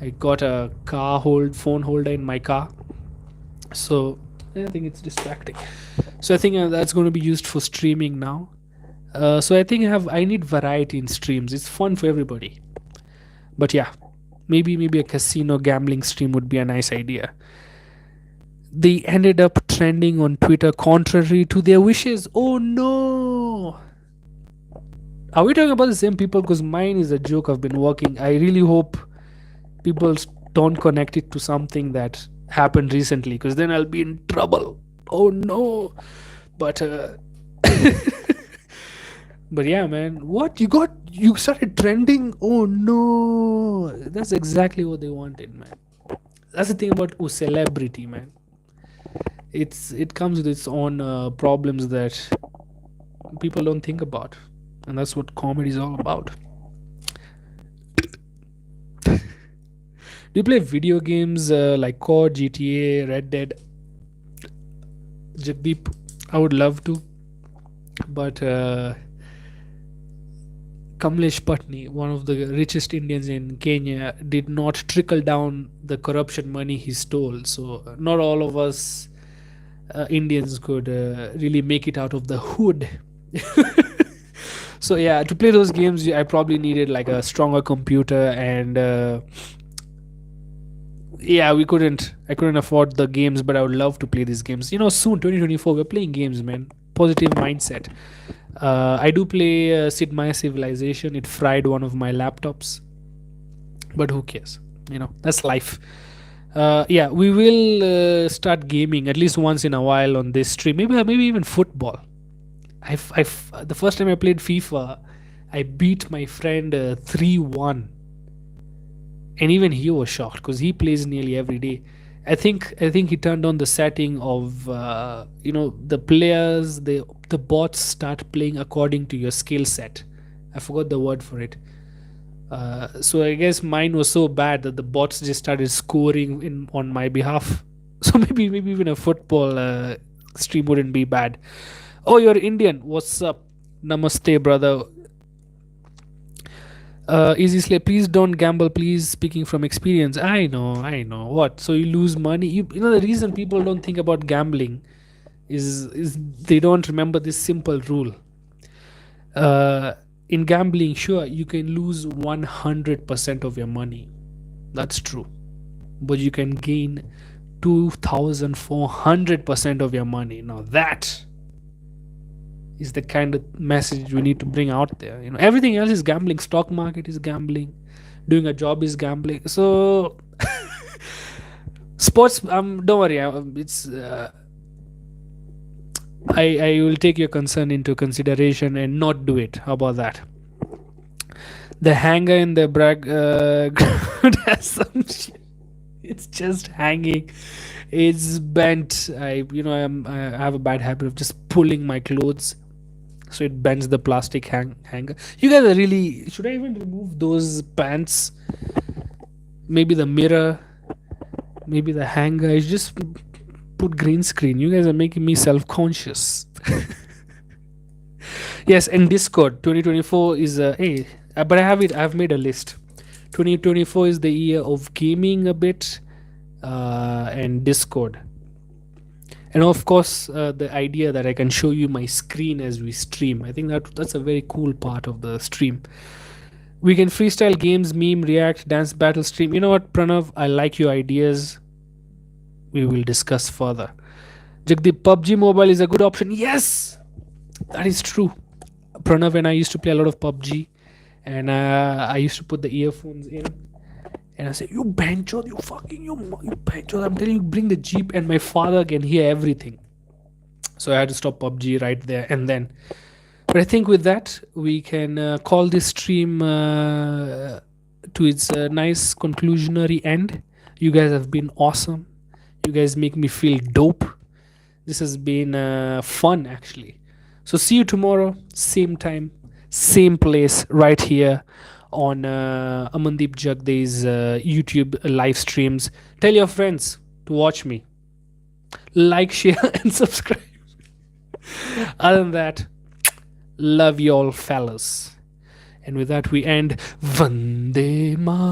I got a phone holder in my car, so I think it's distracting. So I think that's going to be used for streaming now. So I think I need variety in streams. It's fun for everybody. But yeah, maybe a casino gambling stream would be a nice idea. They ended up trending on Twitter contrary to their wishes. Oh no! Are we talking about the same people? Because mine is a joke I've been working. I really hope people don't connect it to something that happened recently, because then I'll be in trouble. Oh no! But but yeah, man, what you started trending? Oh no! That's exactly what they wanted, man. That's the thing about celebrity, man. It comes with its own problems that people don't think about, and that's what comedy is all about. Do you play video games like COD, GTA, Red Dead? Jagdeep, I would love to, but Kamlesh Patni, one of the richest Indians in Kenya, did not trickle down the corruption money he stole. So not all of us Indians could really make it out of the hood. So yeah, to play those games, I probably needed like a stronger computer, and yeah, I couldn't afford the games, but I would love to play these games. Soon 2024, we're playing games, man. Positive mindset. I do play Sid Meier's Civilization. It fried one of my laptops, but who cares? That's life. Yeah, we will start gaming at least once in a while on this stream. Maybe even football. The first time I played FIFA, I beat my friend 3-1, and even he was shocked because he plays nearly every day. I think he turned on the setting of the players, the bots start playing according to your skill set. I forgot the word for it. So I guess mine was so bad that the bots just started scoring in on my behalf. So maybe even a football stream wouldn't be bad. Oh, you're Indian. What's up? Namaste, brother. Easy Slay, please don't gamble, please. Speaking from experience, I know. What? So you lose money. You know the reason people don't think about gambling is they don't remember this simple rule. Uh, in gambling, sure, you can lose 100% of your money. That's true, but you can gain 2,400% of your money. Now that is the kind of message we need to bring out there. Everything else is gambling. Stock market is gambling. Doing a job is gambling. So sports. Don't worry. It's. I will take your concern into consideration and not do it. How about that? The hanger in the brag ground has some shit. It's just hanging. It's bent. I have a bad habit of just pulling my clothes, so it bends the plastic hanger. You guys are really. Should I even remove those pants? Maybe the mirror, maybe the hanger. I just put green screen. You guys are making me self-conscious. Yes, and Discord 2024 is hey, but I've made a list. 2024 is the year of gaming a bit, and Discord. And of course, the idea that I can show you my screen as we stream. I think that's a very cool part of the stream. We can freestyle games, meme, react, dance, battle, stream. You know what, Pranav? I like your ideas. We will discuss further. Jagdeep, PUBG Mobile is a good option. Yes, that is true. Pranav and I used to play a lot of PUBG, and I used to put the earphones in, and I say, "You banjo, you banjo." I'm telling you, bring the jeep, and my father can hear everything. So I had to stop PUBG right there and then. But I think with that, we can call this stream to its nice conclusionary end. You guys have been awesome. You guys make me feel dope. This has been fun, actually. So see you tomorrow, same time, same place, right here on Amandeep Jagde's YouTube live streams. Tell your friends. to watch me. Like, share, and subscribe. Other than that, love you all, fellas. And with that, we end Vande Mataram.